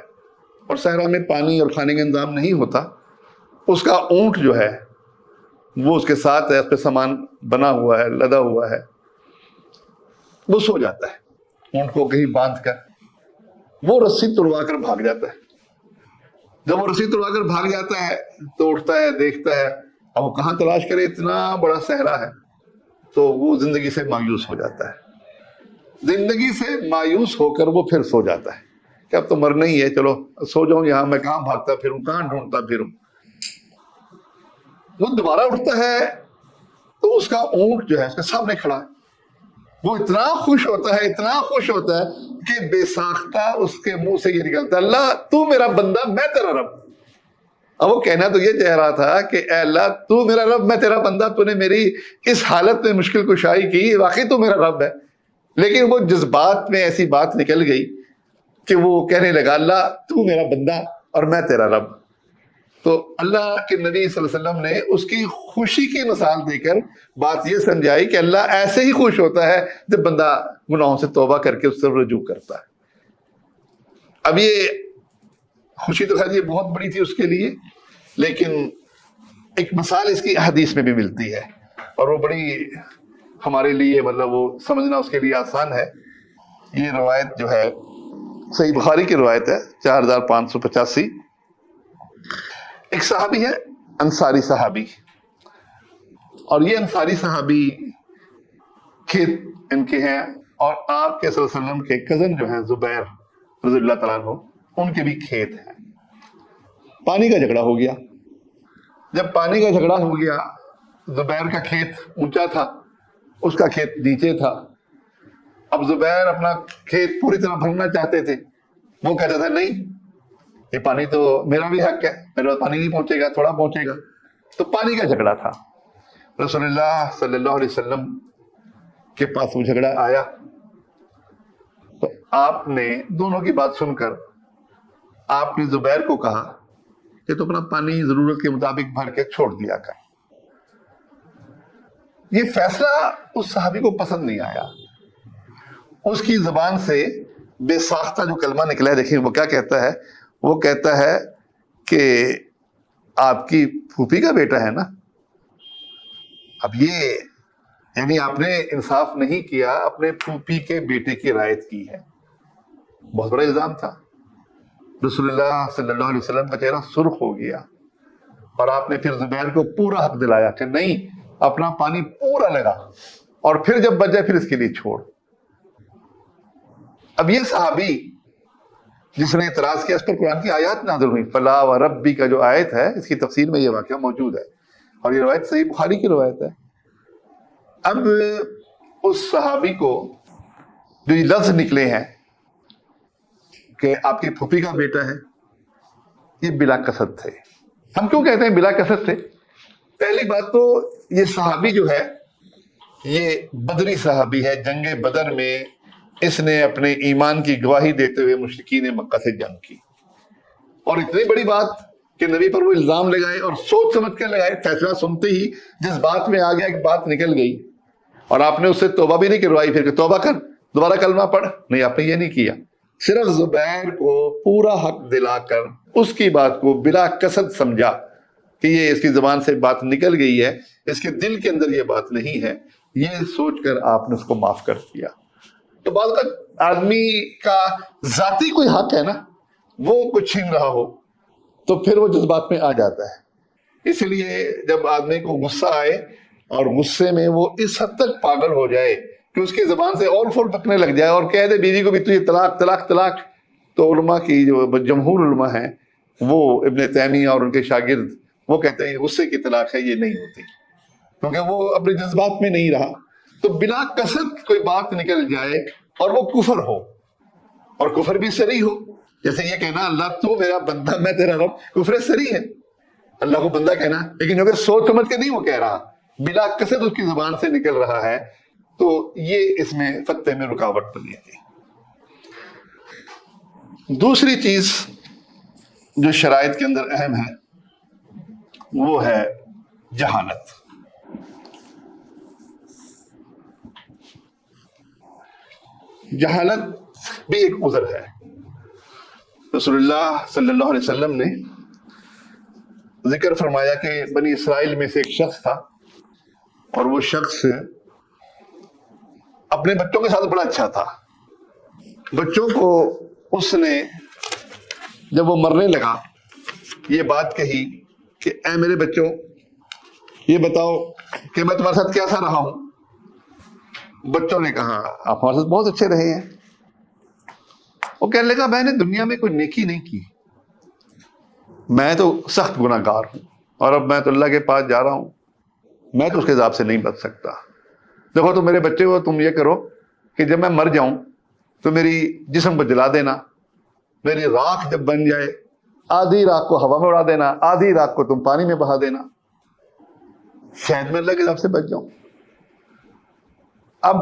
اور صحرا میں پانی اور کھانے کا انتظام نہیں ہوتا، اس کا اونٹ جو ہے وہ اس کے ساتھ ہے، اس پہ سامان بنا ہوا ہے، لدا ہوا ہے، وہ سو جاتا ہے، اونٹ کو کہیں باندھ کر وہ رسی تڑوا کر بھاگ جاتا ہے۔ جب وہ رسی تڑوا کر بھاگ جاتا ہے تو اٹھتا ہے، دیکھتا ہے، اب وہ کہاں تلاش کرے، اتنا بڑا صحرا ہے، تو وہ زندگی سے مایوس ہو جاتا ہے۔ زندگی سے مایوس ہو کر وہ پھر سو جاتا ہے کہ اب تو مرنا ہی ہے، چلو سو جاؤں، یہاں میں کہاں بھاگتا پھروں، کہاں ڈھونڈتا پھروں۔ وہ دوبارہ اٹھتا ہے تو اس کا اونٹ جو ہے اس کے سامنے کھڑا ہے، وہ اتنا خوش ہوتا ہے، اتنا خوش ہوتا ہے کہ بے ساختہ اس کے منہ سے یہ نکلتا ہے، اللہ تو میرا بندہ میں تیرا رب۔ اب وہ کہنا تو یہ چاہ رہا تھا کہ اے اللہ تو میرا رب میں تیرا بندہ، تو نے میری اس حالت میں مشکل کشائی کی، واقعی تو میرا رب ہے، لیکن وہ جذبات میں ایسی بات نکل گئی کہ وہ کہنے لگا اللہ تو میرا بندہ اور میں تیرا رب۔ تو اللہ کے نبی صلی اللہ علیہ وسلم نے اس کی خوشی کی مثال دے کر بات یہ سمجھائی کہ اللہ ایسے ہی خوش ہوتا ہے جب بندہ گناہوں سے توبہ کر کے اس سے رجوع کرتا ہے۔ اب یہ خوشی تو خیر یہ بہت بڑی تھی اس کے لیے، لیکن ایک مثال اس کی حدیث میں بھی ملتی ہے اور وہ بڑی ہمارے لیے مطلب وہ سمجھنا اس کے لیے آسان ہے۔ یہ روایت جو ہے صحیح بخاری کی روایت ہے 4585۔ ایک صحابی ہے انصاری صحابی، اور یہ انصاری صحابی کھیت ان کے ہیں، اور آپ کے صلی اللہ علیہ وسلم کے کزن جو ہیں زبیر رضی اللہ تعالیٰ عنہ، ان کے بھی کھیت ہیں۔ پانی کا جھگڑا ہو گیا۔ جب پانی کا جھگڑا ہو گیا، زبیر کا کھیت اونچا تھا، اس کا کھیت نیچے تھا۔ اب زبیر اپنا کھیت پوری طرح بھرنا چاہتے تھے، وہ کہتا تھا نہیں یہ پانی تو میرا بھی حق ہے، میرے پاس پانی نہیں پہنچے گا، تھوڑا پہنچے گا۔ تو پانی کا جھگڑا تھا۔ رسول اللہ صلی اللہ علیہ وسلم کے پاس وہ جھگڑا آیا تو آپ نے دونوں کی بات سن کر آپ نے زبیر کو کہا کہ تو اپنا پانی ضرورت کے مطابق بھر کے چھوڑ دیا کر۔ یہ فیصلہ اس صحابی کو پسند نہیں آیا۔ اس کی زبان سے بے ساختہ جو کلمہ نکلا ہے، دیکھیں وہ کیا کہتا ہے، وہ کہتا ہے کہ آپ کی پھوپھی کا بیٹا ہے نا۔ اب یہ یعنی آپ نے انصاف نہیں کیا، اپنے پھوپھی کے بیٹے کی رعایت کی ہے۔ بہت بڑا الزام تھا۔ رسول اللہ صلی اللہ علیہ وسلم کا چہرہ سرخ ہو گیا، اور آپ نے پھر زبیر کو پورا حق دلایا کہ نہیں اپنا پانی پورا لگا، اور پھر جب بچ جائے پھر اس کے لیے چھوڑ۔ اب یہ صحابی جس نے اعتراض کیا، اس پر قرآن کی آیات نازل ہوئی، فلا و ربی کا جو آیت ہے اس کی تفسیر میں یہ واقعہ موجود ہے، اور یہ روایت صحیح بخاری کی روایت ہے۔ اب اس صحابی کو جو یہ لفظ نکلے ہیں کہ آپ کی پھوپھی کا بیٹا ہے، یہ بلا قصد تھے۔ ہم کیوں کہتے ہیں بلا قصد تھے؟ پہلی بات تو یہ صحابی جو ہے یہ بدری صحابی ہے، جنگ بدر میں اس نے اپنے ایمان کی گواہی دیتے ہوئے مشرکین مکہ سے جنگ کی، اور اتنی بڑی بات کہ نبی پر وہ الزام لگائے اور سوچ سمجھ کے لگائے۔ فیصلہ سنتے ہی جس بات میں آ گیا ایک بات نکل گئی، اور آپ نے اس سے توبہ بھی نہیں کروائی پھر کہ توبہ کر دوبارہ کلمہ پڑھ، نہیں آپ نے یہ نہیں کیا۔ صرف زبیر کو پورا حق دلا کر اس کی بات کو بلا قصد سمجھا کہ یہ اس کی زبان سے بات نکل گئی ہے، اس کے دل کے اندر یہ بات نہیں ہے، یہ سوچ کر آپ نے اس کو معاف کر دیا۔ تو بعض کا آدمی کا ذاتی کوئی حق ہے نا، وہ کچھ چھین رہا ہو تو پھر وہ جذبات میں آ جاتا ہے۔ اس لیے جب آدمی کو غصہ آئے اور غصے میں وہ اس حد تک پاگل ہو جائے کہ اس کی زبان سے اور فور پکنے لگ جائے اور کہہ دے بیوی کو بھی تو یہ طلاق طلاق طلاق، تو علماء کی جو جمہور علماء ہیں وہ ابن تیمیہ اور ان کے شاگرد وہ کہتے ہیں غصے کی طلاق ہے، یہ نہیں ہوتی، کیونکہ وہ اپنے جذبات میں نہیں رہا۔ تو بلا قصد کوئی بات نکل جائے اور وہ کفر ہو، اور کفر بھی صریح ہو، جیسے یہ کہنا اللہ تو میرا بندہ میں تیرا رب، کفر صریح ہے اللہ کو بندہ کہنا، لیکن جو کہ سوچ سمجھ کے نہیں وہ کہہ رہا، بلا قصد اس کی زبان سے نکل رہا ہے، تو یہ اس میں فتح میں رکاوٹ بنی ہے۔ دوسری چیز جو شرائط کے اندر اہم ہے وہ ہے جہالت۔ جہالت بھی ایک عذر ہے۔ رسول اللہ صلی اللہ علیہ وسلم نے ذکر فرمایا کہ بنی اسرائیل میں سے ایک شخص تھا، اور وہ شخص اپنے بچوں کے ساتھ بڑا اچھا تھا۔ بچوں کو اس نے جب وہ مرنے لگا یہ بات کہی کہ اے میرے بچوں یہ بتاؤ کہ میں تمہارے ساتھ کیسا رہا ہوں۔ بچوں نے کہا آپ ہمارے ساتھ بہت اچھے رہے ہیں. وہ کہنے لگا میں نے دنیا میں کوئی نیکی نہیں کی, میں تو سخت گناہ گار ہوں, اور اب میں تو اللہ کے پاس جا رہا ہوں, میں تو اس کے عذاب سے نہیں بچ سکتا. دیکھو تو میرے بچے ہو, تم یہ کرو کہ جب میں مر جاؤں تو میری جسم کو جلا دینا, میری راکھ جب بن جائے آدھی راکھ کو ہوا میں اڑا دینا, آدھی راکھ کو تم پانی میں بہا دینا, شاید میں اللہ کے عذاب سے بچ جاؤں. اب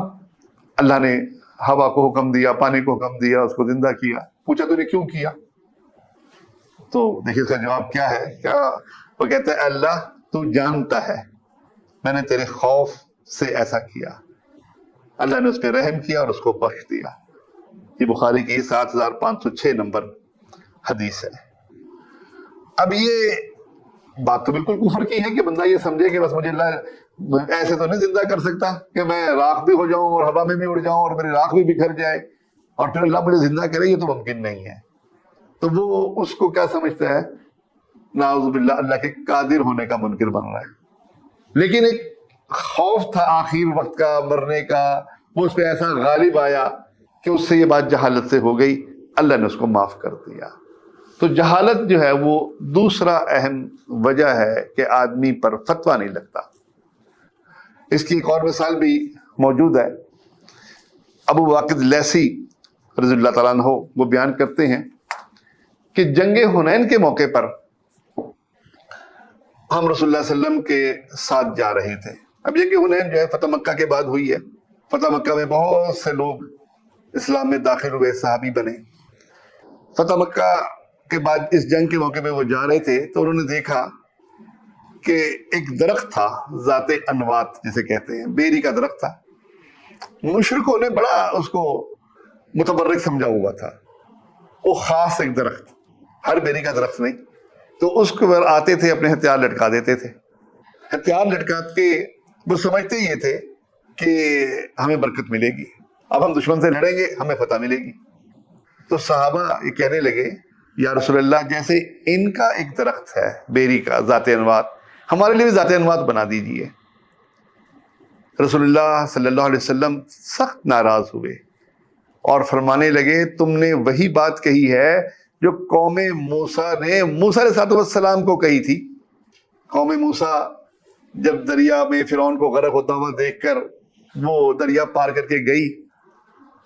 اللہ نے ہوا کو حکم دیا, پانی کو حکم دیا, اس کو زندہ کیا. پوچھا تو نے کیوں کیا؟ تو دیکھیے اس کا جواب کیا ہے, کیا وہ کہتا ہے اللہ تو جانتا ہے میں نے تیرے خوف سے ایسا کیا. اللہ نے اس پہ رحم کیا اور اس کو بخش دیا. یہ بخاری کی 7506 نمبر حدیث ہے. اب یہ بات تو بالکل کفر کی ہے کہ بندہ یہ سمجھے کہ بس مجھے اللہ ایسے تو نہیں زندہ کر سکتا کہ میں راکھ بھی ہو جاؤں اور ہوا میں بھی اڑ جاؤں اور میری راکھ بھی بکھر جائے اور پھر اللہ مجھے زندہ کرے, یہ تو ممکن نہیں ہے. تو وہ اس کو کیا سمجھتا ہے, نعوذ باللہ اللہ کے قادر ہونے کا منکر بن رہا ہے. لیکن ایک خوف تھا آخر وقت کا, مرنے کا, وہ اس پہ ایسا غالب آیا کہ اس سے یہ بات جہالت سے ہو گئی, اللہ نے اس کو معاف کر دیا. تو جہالت جو ہے وہ دوسرا اہم وجہ ہے کہ آدمی پر فتویٰ نہیں لگتا. اس کی ایک اور مثال بھی موجود ہے. ابو واقد لیثی رضی اللہ تعالیٰ عنہ وہ بیان کرتے ہیں کہ جنگ حنین کے موقع پر ہم رسول اللہ صلی اللہ علیہ وسلم کے ساتھ جا رہے تھے. اب جنگ حنین جو ہے فتح مکہ کے بعد ہوئی ہے. فتح مکہ میں بہت سے لوگ اسلام میں داخل ہوئے, صحابی بنے. فتح مکہ کے بعد اس جنگ کے موقع پہ وہ جا رہے تھے تو انہوں نے دیکھا کہ ایک درخت تھا, ذات انوات جسے کہتے ہیں, بیری کا درخت تھا. مشرکوں نے بڑا اس کو متبرک سمجھا ہوا تھا. وہ خاص ایک درخت, ہر بیری کا درخت نہیں. تو اس کے اوپر آتے تھے, اپنے ہتھیار لٹکا دیتے تھے. ہتھیار لٹکا کے وہ سمجھتے یہ تھے کہ ہمیں برکت ملے گی, اب ہم دشمن سے لڑیں گے ہمیں فتح ملے گی. تو صحابہ یہ کہنے لگے یا رسول اللہ جیسے ان کا ایک درخت ہے بیری کا ذات انوات, ہمارے لیے بھی ذات انوات بنا دیجئے. رسول اللہ صلی اللہ علیہ وسلم سخت ناراض ہوئے اور فرمانے لگے تم نے وہی بات کہی ہے جو قوم موسیٰ نے موسیٰ علیہ السلام کو کہی تھی. قوم موسیٰ جب دریا میں فرعون کو غرق ہوتا ہوا دیکھ کر وہ دریا پار کر کے گئی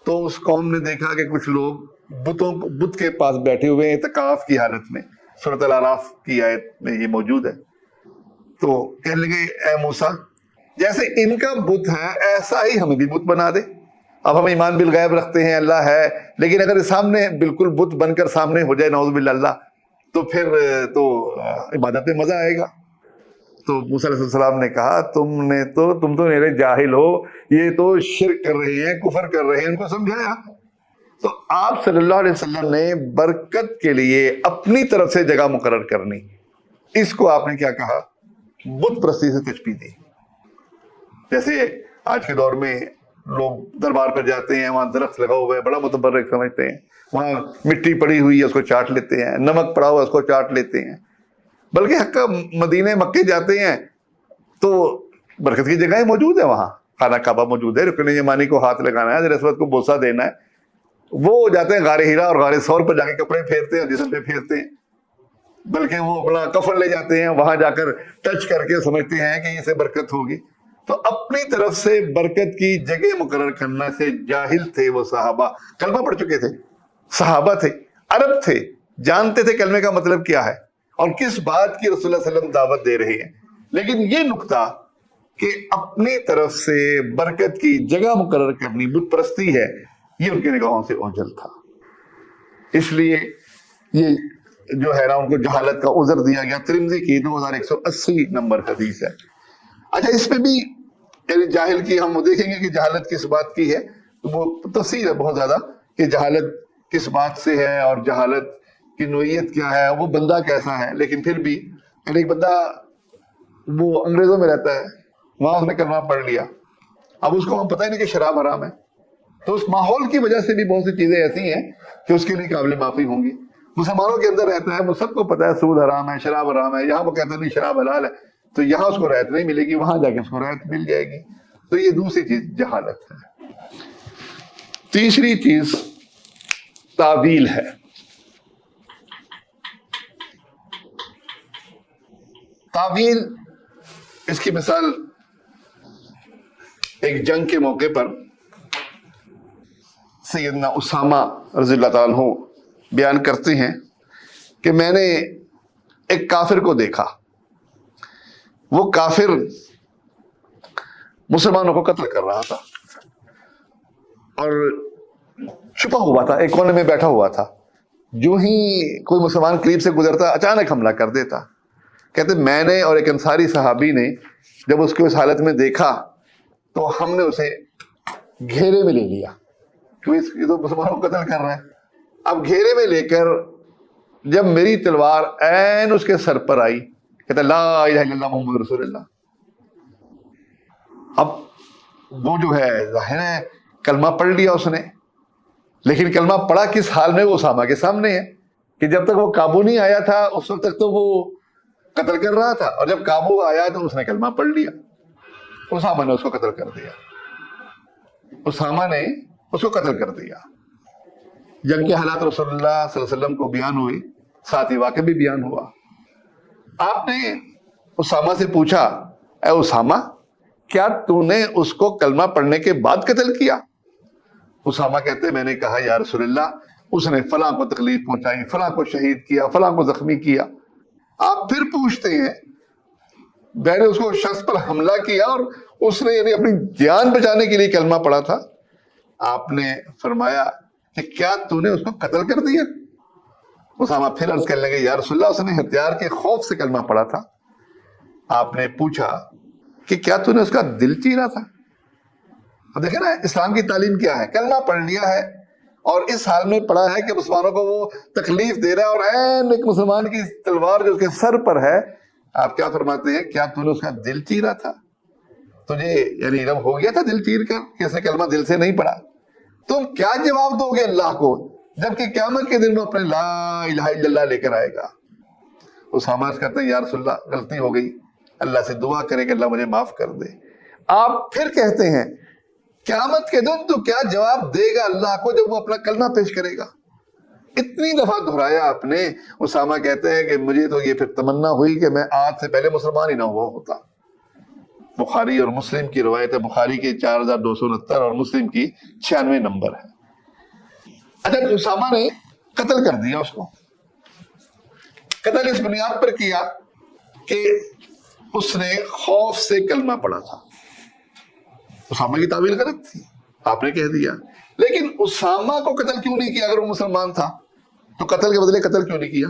تو اس قوم نے دیکھا کہ کچھ لوگ بت کے پاس بیٹھے ہوئے ہیں اعتکاف کی حالت میں. سورۃ الاعراف کی آیت میں یہ موجود ہے. تو کہنے لگے اے موسیٰ جیسے ان کا بت ہے ایسا ہی ہمیں بھی بت بنا دے. اب ہم ایمان بالغیب رکھتے ہیں, اللہ ہے, لیکن اگر سامنے بالکل بت بن کر سامنے ہو جائے نعوذ باللہ اللہ, تو پھر تو عبادت میں مزہ آئے گا. تو موسیٰ علیہ السلام نے کہا تم تو میرے جاہل ہو, یہ تو شرک کر رہے ہیں, کفر کر رہے ہیں. ان کو سمجھایا. تو آپ صلی اللہ علیہ وسلم نے برکت کے لیے اپنی طرف سے جگہ مقرر کرنی, اس کو آپ نے کیا کہا, بت پرستی سے تشبیہ دی. جیسے آج کے دور میں لوگ دربار پر جاتے ہیں, وہاں درخت لگا ہوا ہے, بڑا متبرک سمجھتے ہیں, وہاں مٹی پڑی ہوئی ہے اس کو چاٹ لیتے ہیں, نمک پڑا ہوا ہے اس کو چاٹ لیتے ہیں. بلکہ حق مدینے مکے جاتے ہیں تو برکت کی جگہیں موجود ہیں, وہاں خانہ کعبہ موجود ہے, رکن یمانی کو ہاتھ لگانا ہے, حضرت اسود کو بوسہ دینا ہے, وہ جاتے ہیں غار ہیرا اور غار ثور پر جا کے کپڑے پھیرتے ہیں, جسم پہ پھیرتے ہیں. بلکہ وہ اپنا کفن لے جاتے ہیں, وہاں جا کر ٹچ کر کے سمجھتے ہیں کہ اسے برکت ہوگی. تو اپنی طرف سے برکت کی جگہ مقرر کرنا سے جاہل تھے وہ صحابہ. کلمہ پڑھ چکے تھے, صحابہ تھے, عرب تھے, جانتے تھے کلمے کا مطلب کیا ہے اور کس بات کی رسول اللہ صلی اللہ علیہ وسلم دعوت دے رہے ہیں. لیکن یہ نکتہ کہ اپنی طرف سے برکت کی جگہ مقرر کرنی بت پرستی ہے, یہ ان کے نگاہوں سے اوجھل تھا. اس لیے یہ جو ہے نا ان کو جہالت کا عذر دیا گیا. ترمذی کی 2180 نمبر حدیث ہے. اچھا اس پہ بھی یعنی جاہل کی ہم دیکھیں گے کہ جہالت کس بات کی ہے, وہ تفصیل ہے بہت زیادہ کہ جہالت کس بات سے ہے اور جہالت کی نوعیت کیا ہے, وہ بندہ کیسا ہے. لیکن پھر بھی یعنی ایک بندہ وہ انگریزوں میں رہتا ہے, وہاں اس نے کلمہ پڑھ لیا, اب اس کو پتہ ہی نہیں کہ شراب حرام ہے, تو اس ماحول کی وجہ سے بھی بہت سی چیزیں ایسی ہیں کہ اس کے لیے قابل معافی ہوں گی. مسلمانوں کے اندر رہتا ہے, وہ سب کو پتہ ہے سود حرام ہے, شراب حرام ہے, یہاں وہ کہتے ہیں نہیں شراب حلال ہے, تو یہاں اس کو رعایت نہیں ملے گی, وہاں جا کے اس کو رعایت مل جائے گی. تو یہ دوسری چیز جہالت ہے۔ تیسری چیز تعویل ہے۔ تعویل، اس کی مثال ایک جنگ کے موقع پر سیدنا اسامہ رضی اللہ تعالیٰ عنہ بیان کرتے ہیں کہ میں نے ایک کافر کو دیکھا، وہ کافر مسلمانوں کو قتل کر رہا تھا اور چھپا ہوا تھا، ایک کونے میں بیٹھا ہوا تھا۔ جو ہی کوئی مسلمان قریب سے گزرتا اچانک حملہ کر دیتا۔ کہتے میں نے اور ایک انصاری صحابی نے جب اس کو اس حالت میں دیکھا تو ہم نے اسے گھیرے میں لے لیا، کیونکہ یہ تو مسلمانوں کو قتل کر رہا ہے۔ اب گھیرے میں لے کر جب میری تلوار عین اس کے سر پر آئی، کہتا لا الہ الا اللہ محمد رسول اللہ۔ اب وہ جو ہے ظاہر ہے کلمہ پڑھ لیا اس نے، لیکن کلمہ پڑھا کس حال میں؟ وہ اسامہ کے سامنے ہے کہ جب تک وہ قابو نہیں آیا تھا اس وقت تک تو وہ قتل کر رہا تھا، اور جب قابو آیا تو اس نے کلمہ پڑھ لیا، اسامہ نے اس کو قتل کر دیا۔ اسامہ نے اس کو قتل کر دیا۔ جنگ کے حالات رسول اللہ صلی اللہ علیہ وسلم کو بیان ہوئے، ساتھ ہی واقع بھی بیان ہوا۔ آپ نے اسامہ سے پوچھا اے اسامہ کیا تو نے اس کو کلمہ پڑھنے کے بعد قتل کیا؟ اسامہ کہتے میں نے کہا یا رسول اللہ اس نے فلاں کو تکلیف پہنچائی، فلاں کو شہید کیا، فلاں کو زخمی کیا۔ آپ پھر پوچھتے ہیں میں نے اس کو شخص پر حملہ کیا اور اس نے یعنی اپنی جان بچانے کے لیے کلمہ پڑھا تھا۔ آپ نے فرمایا کہ کیا تو نے اس کو قتل کر دیا؟ اسامہ پھر عرض کرنے لگے یا رسول اللہ اس نے ہتھیار کے خوف سے کلمہ پڑھا تھا۔ آپ نے پوچھا کہ کیا تو نے اس کا دل چیرا تھا؟ اب دیکھیں نا اسلام کی تعلیم کیا ہے، کلمہ پڑھ لیا ہے اور اس حال میں پڑھا ہے کہ مسلمانوں کو وہ تکلیف دے رہا ہے، اور عین ایک مسلمان کی تلوار جو اس کے سر پر ہے، آپ کیا فرماتے ہیں کیا تو نے اس کا دل چیرا تھا؟ تجھے یعنی علم ہو گیا تھا دل چیر کر کہ اس نے کلمہ دل سے نہیں پڑھا؟ تم کیا جواب دو گے اللہ کو جبکہ قیامت کے دن وہ اپنے لا الہ الا اللہ لے کر آئے گا؟ اسامہ کہتے ہیں یا رسول اللہ غلطی ہو گئی، اللہ سے دعا کرے کہ اللہ مجھے معاف کر دے۔ آپ پھر کہتے ہیں قیامت کے دن تو کیا جواب دے گا اللہ کو جب وہ اپنا کلمہ پیش کرے گا؟ اتنی دفعہ دہرایا آپ نے۔ اسامہ کہتے ہیں کہ مجھے تو یہ پھر تمنا ہوئی کہ میں آج سے پہلے مسلمان ہی نہ ہوا ہوتا۔ بخاری اور مسلم کی روایت ہے، بخاری کی 4269 اور مسلم کی 96 نمبر ہے۔ اچھا اسامہ نے قتل کر دیا اس کو، قتل اس بنیاد پر کیا کہ اس نے خوف سے کلمہ پڑھا تھا۔ اسامہ کی تعویل غلط تھی، آپ نے کہہ دیا، لیکن اسامہ کو قتل کیوں نہیں کیا؟ اگر وہ مسلمان تھا تو قتل کے بدلے قتل کیوں نہیں کیا؟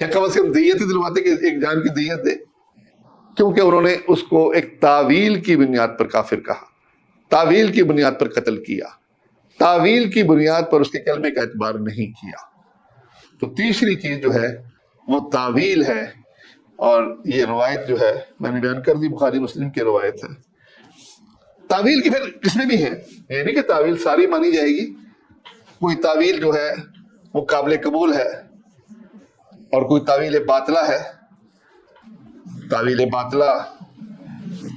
یا کم از کم دیت ہی دلواتے کہ ایک جان کی دیت دے؟ کیونکہ انہوں نے اس کو ایک تعویل کی بنیاد پر کافر کہا، تعویل کی بنیاد پر قتل کیا، تعویل کی بنیاد پر اس کے کلمے کا اعتبار نہیں کیا۔ تو تیسری چیز جو ہے وہ تعویل ہے، اور یہ روایت جو ہے میں نے بیان کر دی، بخاری مسلم کی روایت ہے۔ تعویل کی پھر اس میں بھی ہے، یہ نہیں کہ تعویل ساری مانی جائے گی، کوئی تعویل جو ہے وہ قابل قبول ہے اور کوئی تعویل باطلہ ہے۔ تعویل باطلہ،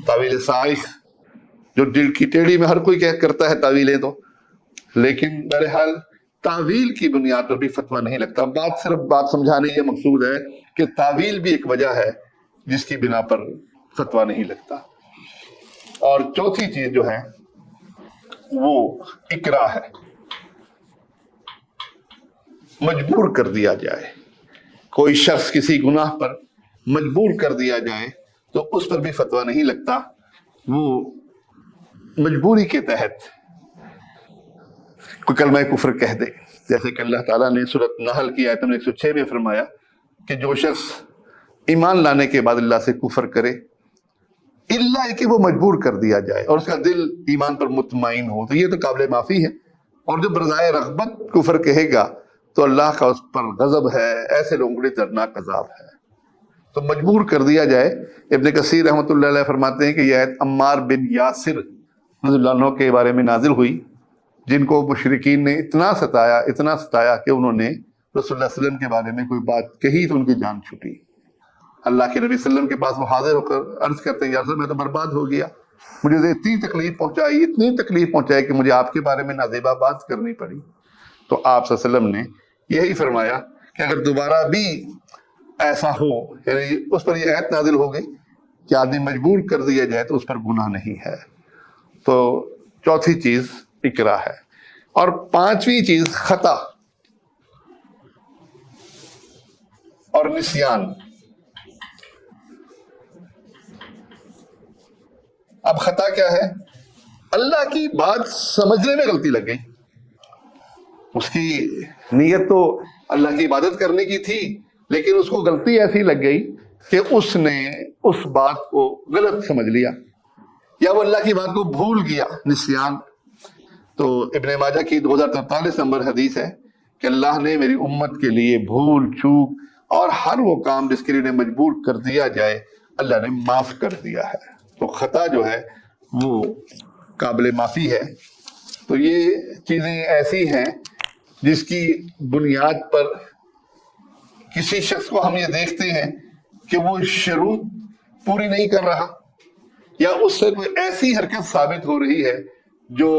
تعویل صائغ، جو دل کی ٹیڑھی میں ہر کوئی کرتا ہے تعویلیں تو، لیکن بہرحال تعویل کی بنیاد پر بھی فتویٰ نہیں لگتا۔ صرف بات سمجھانے یہ مقصود ہے کہ تعویل بھی ایک وجہ ہے جس کی بنا پر فتویٰ نہیں لگتا۔ اور چوتھی چیز جو ہے وہ اکراہ ہے، مجبور کر دیا جائے۔ کوئی شخص کسی گناہ پر مجبور کر دیا جائے تو اس پر بھی فتویٰ نہیں لگتا، وہ مجبوری کے تحت کوئی کلمہ کفر کہہ دے، جیسے کہ اللہ تعالیٰ نے سورۃ نحل کی آیت نمبر 106 میں فرمایا کہ جو شخص ایمان لانے کے بعد اللہ سے کفر کرے اللہ کہ وہ مجبور کر دیا جائے اور اس کا دل ایمان پر مطمئن ہو، تو یہ تو قابل معافی ہے۔ اور جو برضائے رغبت کفر کہے گا تو اللہ کا اس پر غضب ہے، ایسے لوگوں کے دردناک عذاب ہے۔ تو مجبور کر دیا جائے۔ ابن کثیر رحمۃ اللہ علیہ فرماتے ہیں کہ یہ آیت عمار بن یاسر رضی اللہ عنہ کے بارے میں نازل ہوئی، جن کو مشرکین نے اتنا ستایا کہ انہوں نے رسول اللہ صلی اللہ علیہ وسلم کے بارے میں کوئی بات کہی تو ان کی جان چھٹی۔ اللہ کے نبی صلی اللہ علیہ وسلم کے پاس وہ حاضر ہو کر عرض کرتے ہیں یا رسول میں تو برباد ہو گیا، مجھے اتنی تکلیف پہنچائی کہ مجھے آپ کے بارے میں نازیبا بات کرنی پڑی. تو آپ صلی اللہ علیہ وسلم نے یہی فرمایا کہ اگر دوبارہ بھی ایسا ہو، یعنی اس پر یہ آیت نازل ہو گئی کہ آدمی مجبور کر دیا جائے تو اس پر گناہ نہیں ہے. تو چوتھی چیز اکراہ ہے. اور پانچویں چیز خطا اور نسیان. اب خطا کیا ہے؟ اللہ کی بات سمجھنے میں غلطی لگ گئی. اس کی نیت تو اللہ کی عبادت کرنے کی تھی، لیکن اس کو غلطی ایسی لگ گئی کہ اس نے اس بات کو غلط سمجھ لیا، یا وہ اللہ کی بات کو بھول گیا. نسیان. تو ابن ماجہ کی 2043 نمبر حدیث ہے کہ اللہ نے میری امت کے لیے بھول چوک اور ہر وہ کام جس کے لیے انہیں مجبور کر دیا جائے اللہ نے معاف کر دیا ہے. تو خطا جو ہے وہ قابل معافی ہے. تو یہ چیزیں ایسی ہیں جس کی بنیاد پر کسی شخص کو ہم یہ دیکھتے ہیں کہ وہ شروط پوری نہیں کر رہا، یا اس سے کوئی ایسی حرکت ثابت ہو رہی ہے جو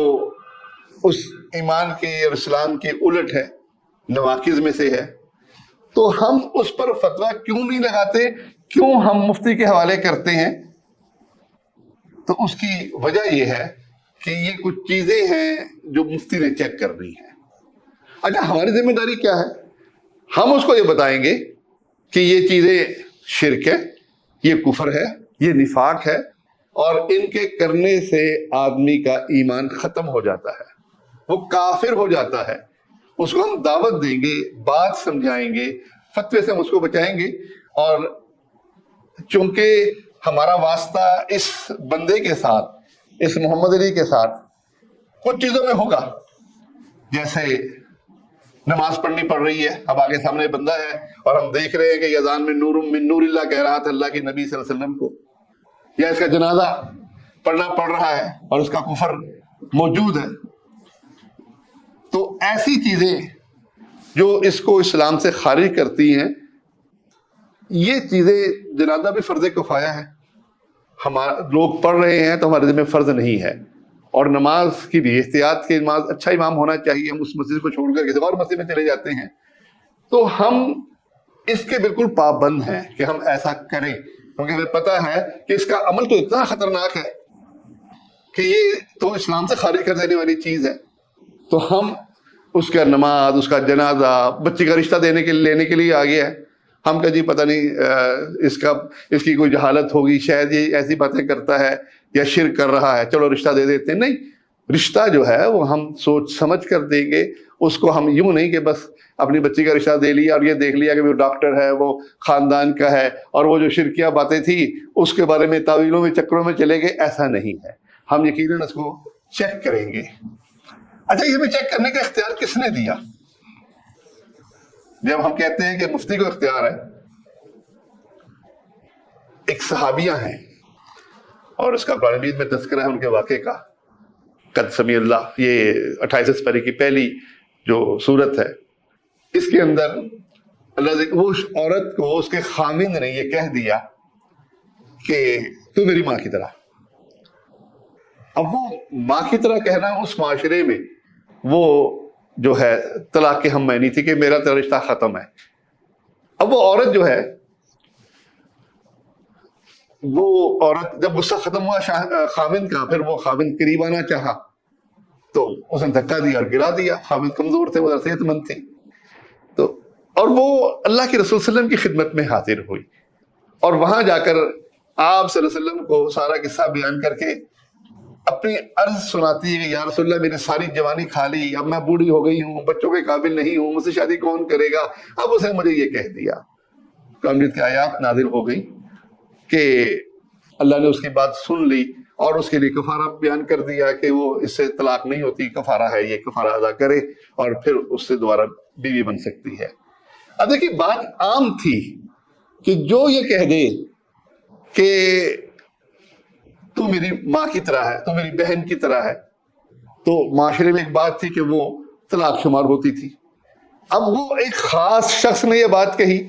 اس ایمان کے اور اسلام کے الٹ ہے، نواقض میں سے ہے، تو ہم اس پر فتویٰ کیوں نہیں لگاتے، کیوں ہم مفتی کے حوالے کرتے ہیں؟ تو اس کی وجہ یہ ہے کہ یہ کچھ چیزیں ہیں جو مفتی نے چیک کرنی ہے. اچھا، ہماری ذمہ داری کیا ہے؟ ہم اس کو یہ بتائیں گے کہ یہ چیزیں شرک ہے، یہ کفر ہے، یہ نفاق ہے، اور ان کے کرنے سے آدمی کا ایمان ختم ہو جاتا ہے، وہ کافر ہو جاتا ہے. اس کو ہم دعوت دیں گے، بات سمجھائیں گے، فتوے سے ہم اس کو بچائیں گے. اور چونکہ ہمارا واسطہ اس بندے کے ساتھ، اس محمد علی کے ساتھ کچھ چیزوں میں ہوگا، جیسے نماز پڑھنی پڑ رہی ہے، اب آگے سامنے بندہ ہے اور ہم دیکھ رہے ہیں کہ یہ اذان میں نور من نور اللہ کہہ رہا تھا اللہ کے نبی صلی اللہ علیہ وسلم کو، یا اس کا جنازہ پڑھنا پڑ رہا ہے اور اس کا کفر موجود ہے. تو ایسی چیزیں جو اس کو اسلام سے خارج کرتی ہیں، یہ چیزیں، جنازہ بھی فرض کفایہ ہے، ہمارا لوگ پڑھ رہے ہیں تو ہمارے ذمہ فرض نہیں ہے. اور نماز کی بھی احتیاط کی، نماز اچھا امام ہونا چاہیے. ہم اس مسجد کو چھوڑ کر کسی اور مسجد میں چلے جاتے ہیں، تو ہم اس کے بالکل پابند ہیں کہ ہم ایسا کریں، کیونکہ ہمیں پتہ ہے کہ اس کا عمل تو اتنا خطرناک ہے کہ یہ تو اسلام سے خارج کر دینے والی چیز ہے. تو ہم اس کا نماز، اس کا جنازہ، بچی کا رشتہ لینے کے لیے آ گیا ہے. ہم کہ جی پتہ نہیں اس کی کوئی جہالت ہوگی، شاید یہ ایسی باتیں کرتا ہے یا شرک کر رہا ہے، چلو رشتہ دے دیتے ہیں. نہیں، رشتہ جو ہے وہ ہم سوچ سمجھ کر دیں گے. اس کو ہم یوں نہیں کہ بس اپنی بچی کا رشتہ دے لیا اور یہ دیکھ لیا کہ وہ ڈاکٹر ہے، وہ خاندان کا ہے، اور وہ جو شرکیہ باتیں تھیں اس کے بارے میں تعویلوں میں چکروں میں چلے گئے. ایسا نہیں ہے، ہم یقیناً اس کو چیک کریں گے. اچھا، یہ بھی چیک کرنے کا اختیار کس نے دیا؟ جب ہم کہتے ہیں کہ مفتی کو اختیار ہے، ایک صحابیہ ہیں اور اس کا قرآن مجید میں تذکرہ ہے ان کے واقعے کا. قد سمیع اللہ، یہ 28 سپارے کی پہلی جو سورت ہے، اس کے اندر اللہ وہ عورت کو اس کے خامند نے یہ کہہ دیا کہ تو میری ماں کی طرح. اب وہ ماں کی طرح کہنا اس معاشرے میں وہ جو ہے طلاق کے ہم معنی تھی کہ میرا تیرا رشتہ ختم ہے. اب وہ عورت جو ہے، وہ عورت جب غصہ ختم ہوا خامند کا، پھر وہ خامند قریب آنا چاہا تو اس نے دھکا دیا اور گرا دیا. خامند کمزور تھے، وہ صحت مند تھے، تو اور وہ اللہ کے رسول صلی اللہ علیہ وسلم کی خدمت میں حاضر ہوئی اور وہاں جا کر آپ صلی اللہ علیہ وسلم کو سارا قصہ بیان کر کے اپنی عرض سناتی ہے کہ یا رسول اللہ، میں نے ساری جوانی کھا لی، اب میں بوڑھی ہو گئی ہوں، بچوں کے قابل نہیں ہوں، مجھ سے شادی کون کرے گا؟ اب اس نے مجھے یہ کہہ دیا. قرآن کی آیات نازل ہو گئی کہ اللہ نے اس کی بات سن لی اور اس کے لیے کفارہ بیان کر دیا کہ وہ اس سے طلاق نہیں ہوتی، کفارہ ہے، یہ کفارہ ادا کرے اور پھر اس سے دوبارہ بیوی بن سکتی ہے. اب دیکھیے، بات عام تھی کہ جو یہ کہہ دے کہ تو میری ماں کی طرح ہے، تو میری بہن کی طرح ہے، تو معاشرے میں ایک بات تھی کہ وہ طلاق شمار ہوتی تھی. اب وہ ایک خاص شخص نے یہ بات کہی،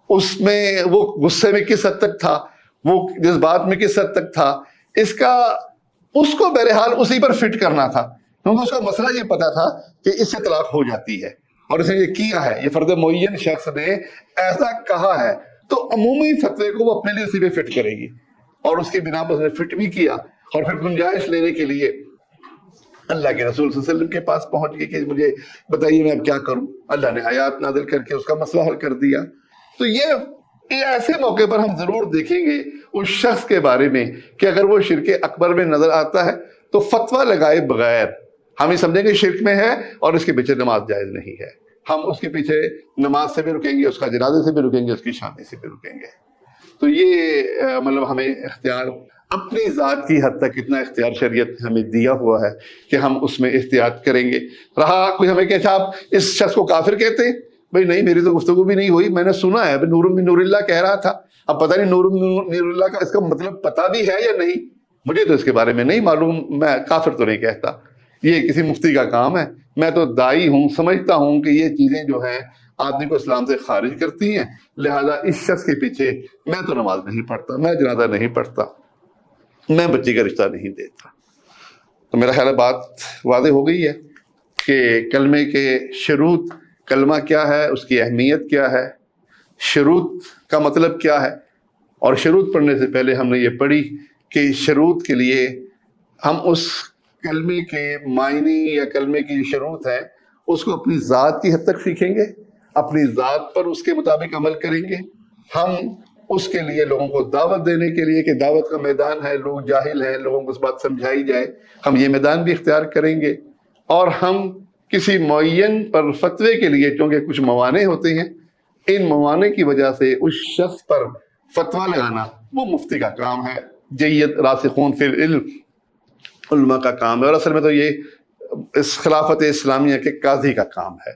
اس میں وہ غصے میں کس حد تک تھا، وہ جذبات میں کس حد تک تھا اس کو بہرحال اسی پر فٹ کرنا تھا، کیونکہ اس کا مسئلہ یہ پتا تھا کہ اس سے طلاق ہو جاتی ہے، اور اس نے یہ کیا ہے، یہ فرد معین شخص نے ایسا کہا ہے، تو عمومی فتوے کو وہ اپنے لیے اسی پہ فٹ کرے گی، اور اس کی بنا پر اس نے فٹ بھی کیا، اور پھر گنجائش لینے کے لیے اللہ کے رسول صلی اللہ علیہ وسلم کے پاس پہنچ گئی کہ مجھے بتائیے میں اب کیا کروں، اللہ نے آیات نازل کر کے اس کا مسئلہ حل کر دیا۔ تو یہ ایسے موقع پر ہم ضرور دیکھیں گے اس شخص کے بارے میں کہ اگر وہ شرک اکبر میں نظر آتا ہے تو فتویٰ لگائے بغیر ہم یہ سمجھیں گے شرک میں ہے اور اس کے پیچھے نماز جائز نہیں ہے، ہم اس کے پیچھے نماز سے بھی رکیں گے، اس کا جنازے سے بھی رکیں گے، اس کی شادی سے بھی رکیں گے۔ تو یہ مطلب ہمیں اختیار اپنی ذات کی حد تک اتنا اختیار شریعت ہمیں دیا ہوا ہے کہ ہم اس میں احتیاط کریں گے۔ رہا کوئی ہمیں کہ آپ اس شخص کو کافر کہتے ہیں، بھائی نہیں، میری تو گفتگو بھی نہیں ہوئی، میں نے سنا ہے نور من نور اللہ کہہ رہا تھا، اب پتہ نہیں نور من نور اللہ کا اس کا مطلب پتہ بھی ہے یا نہیں، مجھے تو اس کے بارے میں نہیں معلوم، میں کافر تو نہیں کہتا، یہ کسی مفتی کا کام ہے، میں تو داعی ہوں، سمجھتا ہوں کہ یہ چیزیں جو ہیں آدمی کو اسلام سے خارج کرتی ہیں، لہذا اس شخص کے پیچھے میں تو نماز نہیں پڑھتا، میں جنازہ نہیں پڑھتا، میں بچی کا رشتہ نہیں دیتا۔ تو میرا خیال ہے بات واضح ہو گئی ہے کہ کلمے کے شروط، کلمہ کیا ہے، اس کی اہمیت کیا ہے، شروط کا مطلب کیا ہے، اور شروط پڑھنے سے پہلے ہم نے یہ پڑھی کہ شروط کے لیے ہم اس کلمے کے معنی یا کلمے کی شروط ہے اس کو اپنی ذات کی حد تک سیکھیں گے، اپنی ذات پر اس کے مطابق عمل کریں گے، ہم اس کے لیے لوگوں کو دعوت دینے کے لیے کہ دعوت کا میدان ہے، لوگ جاہل ہیں، لوگوں کو اس بات سمجھائی جائے، ہم یہ میدان بھی اختیار کریں گے، اور ہم کسی معین پر فتوے کے لیے چونکہ کچھ موانع ہوتے ہیں، ان موانع کی وجہ سے اس شخص پر فتویٰ لگانا وہ مفتی کا کام ہے، جید راسخون فی العلم علماء کا کام ہے، اور اصل میں تو یہ اس خلافت اسلامیہ کے قاضی کا کام ہے۔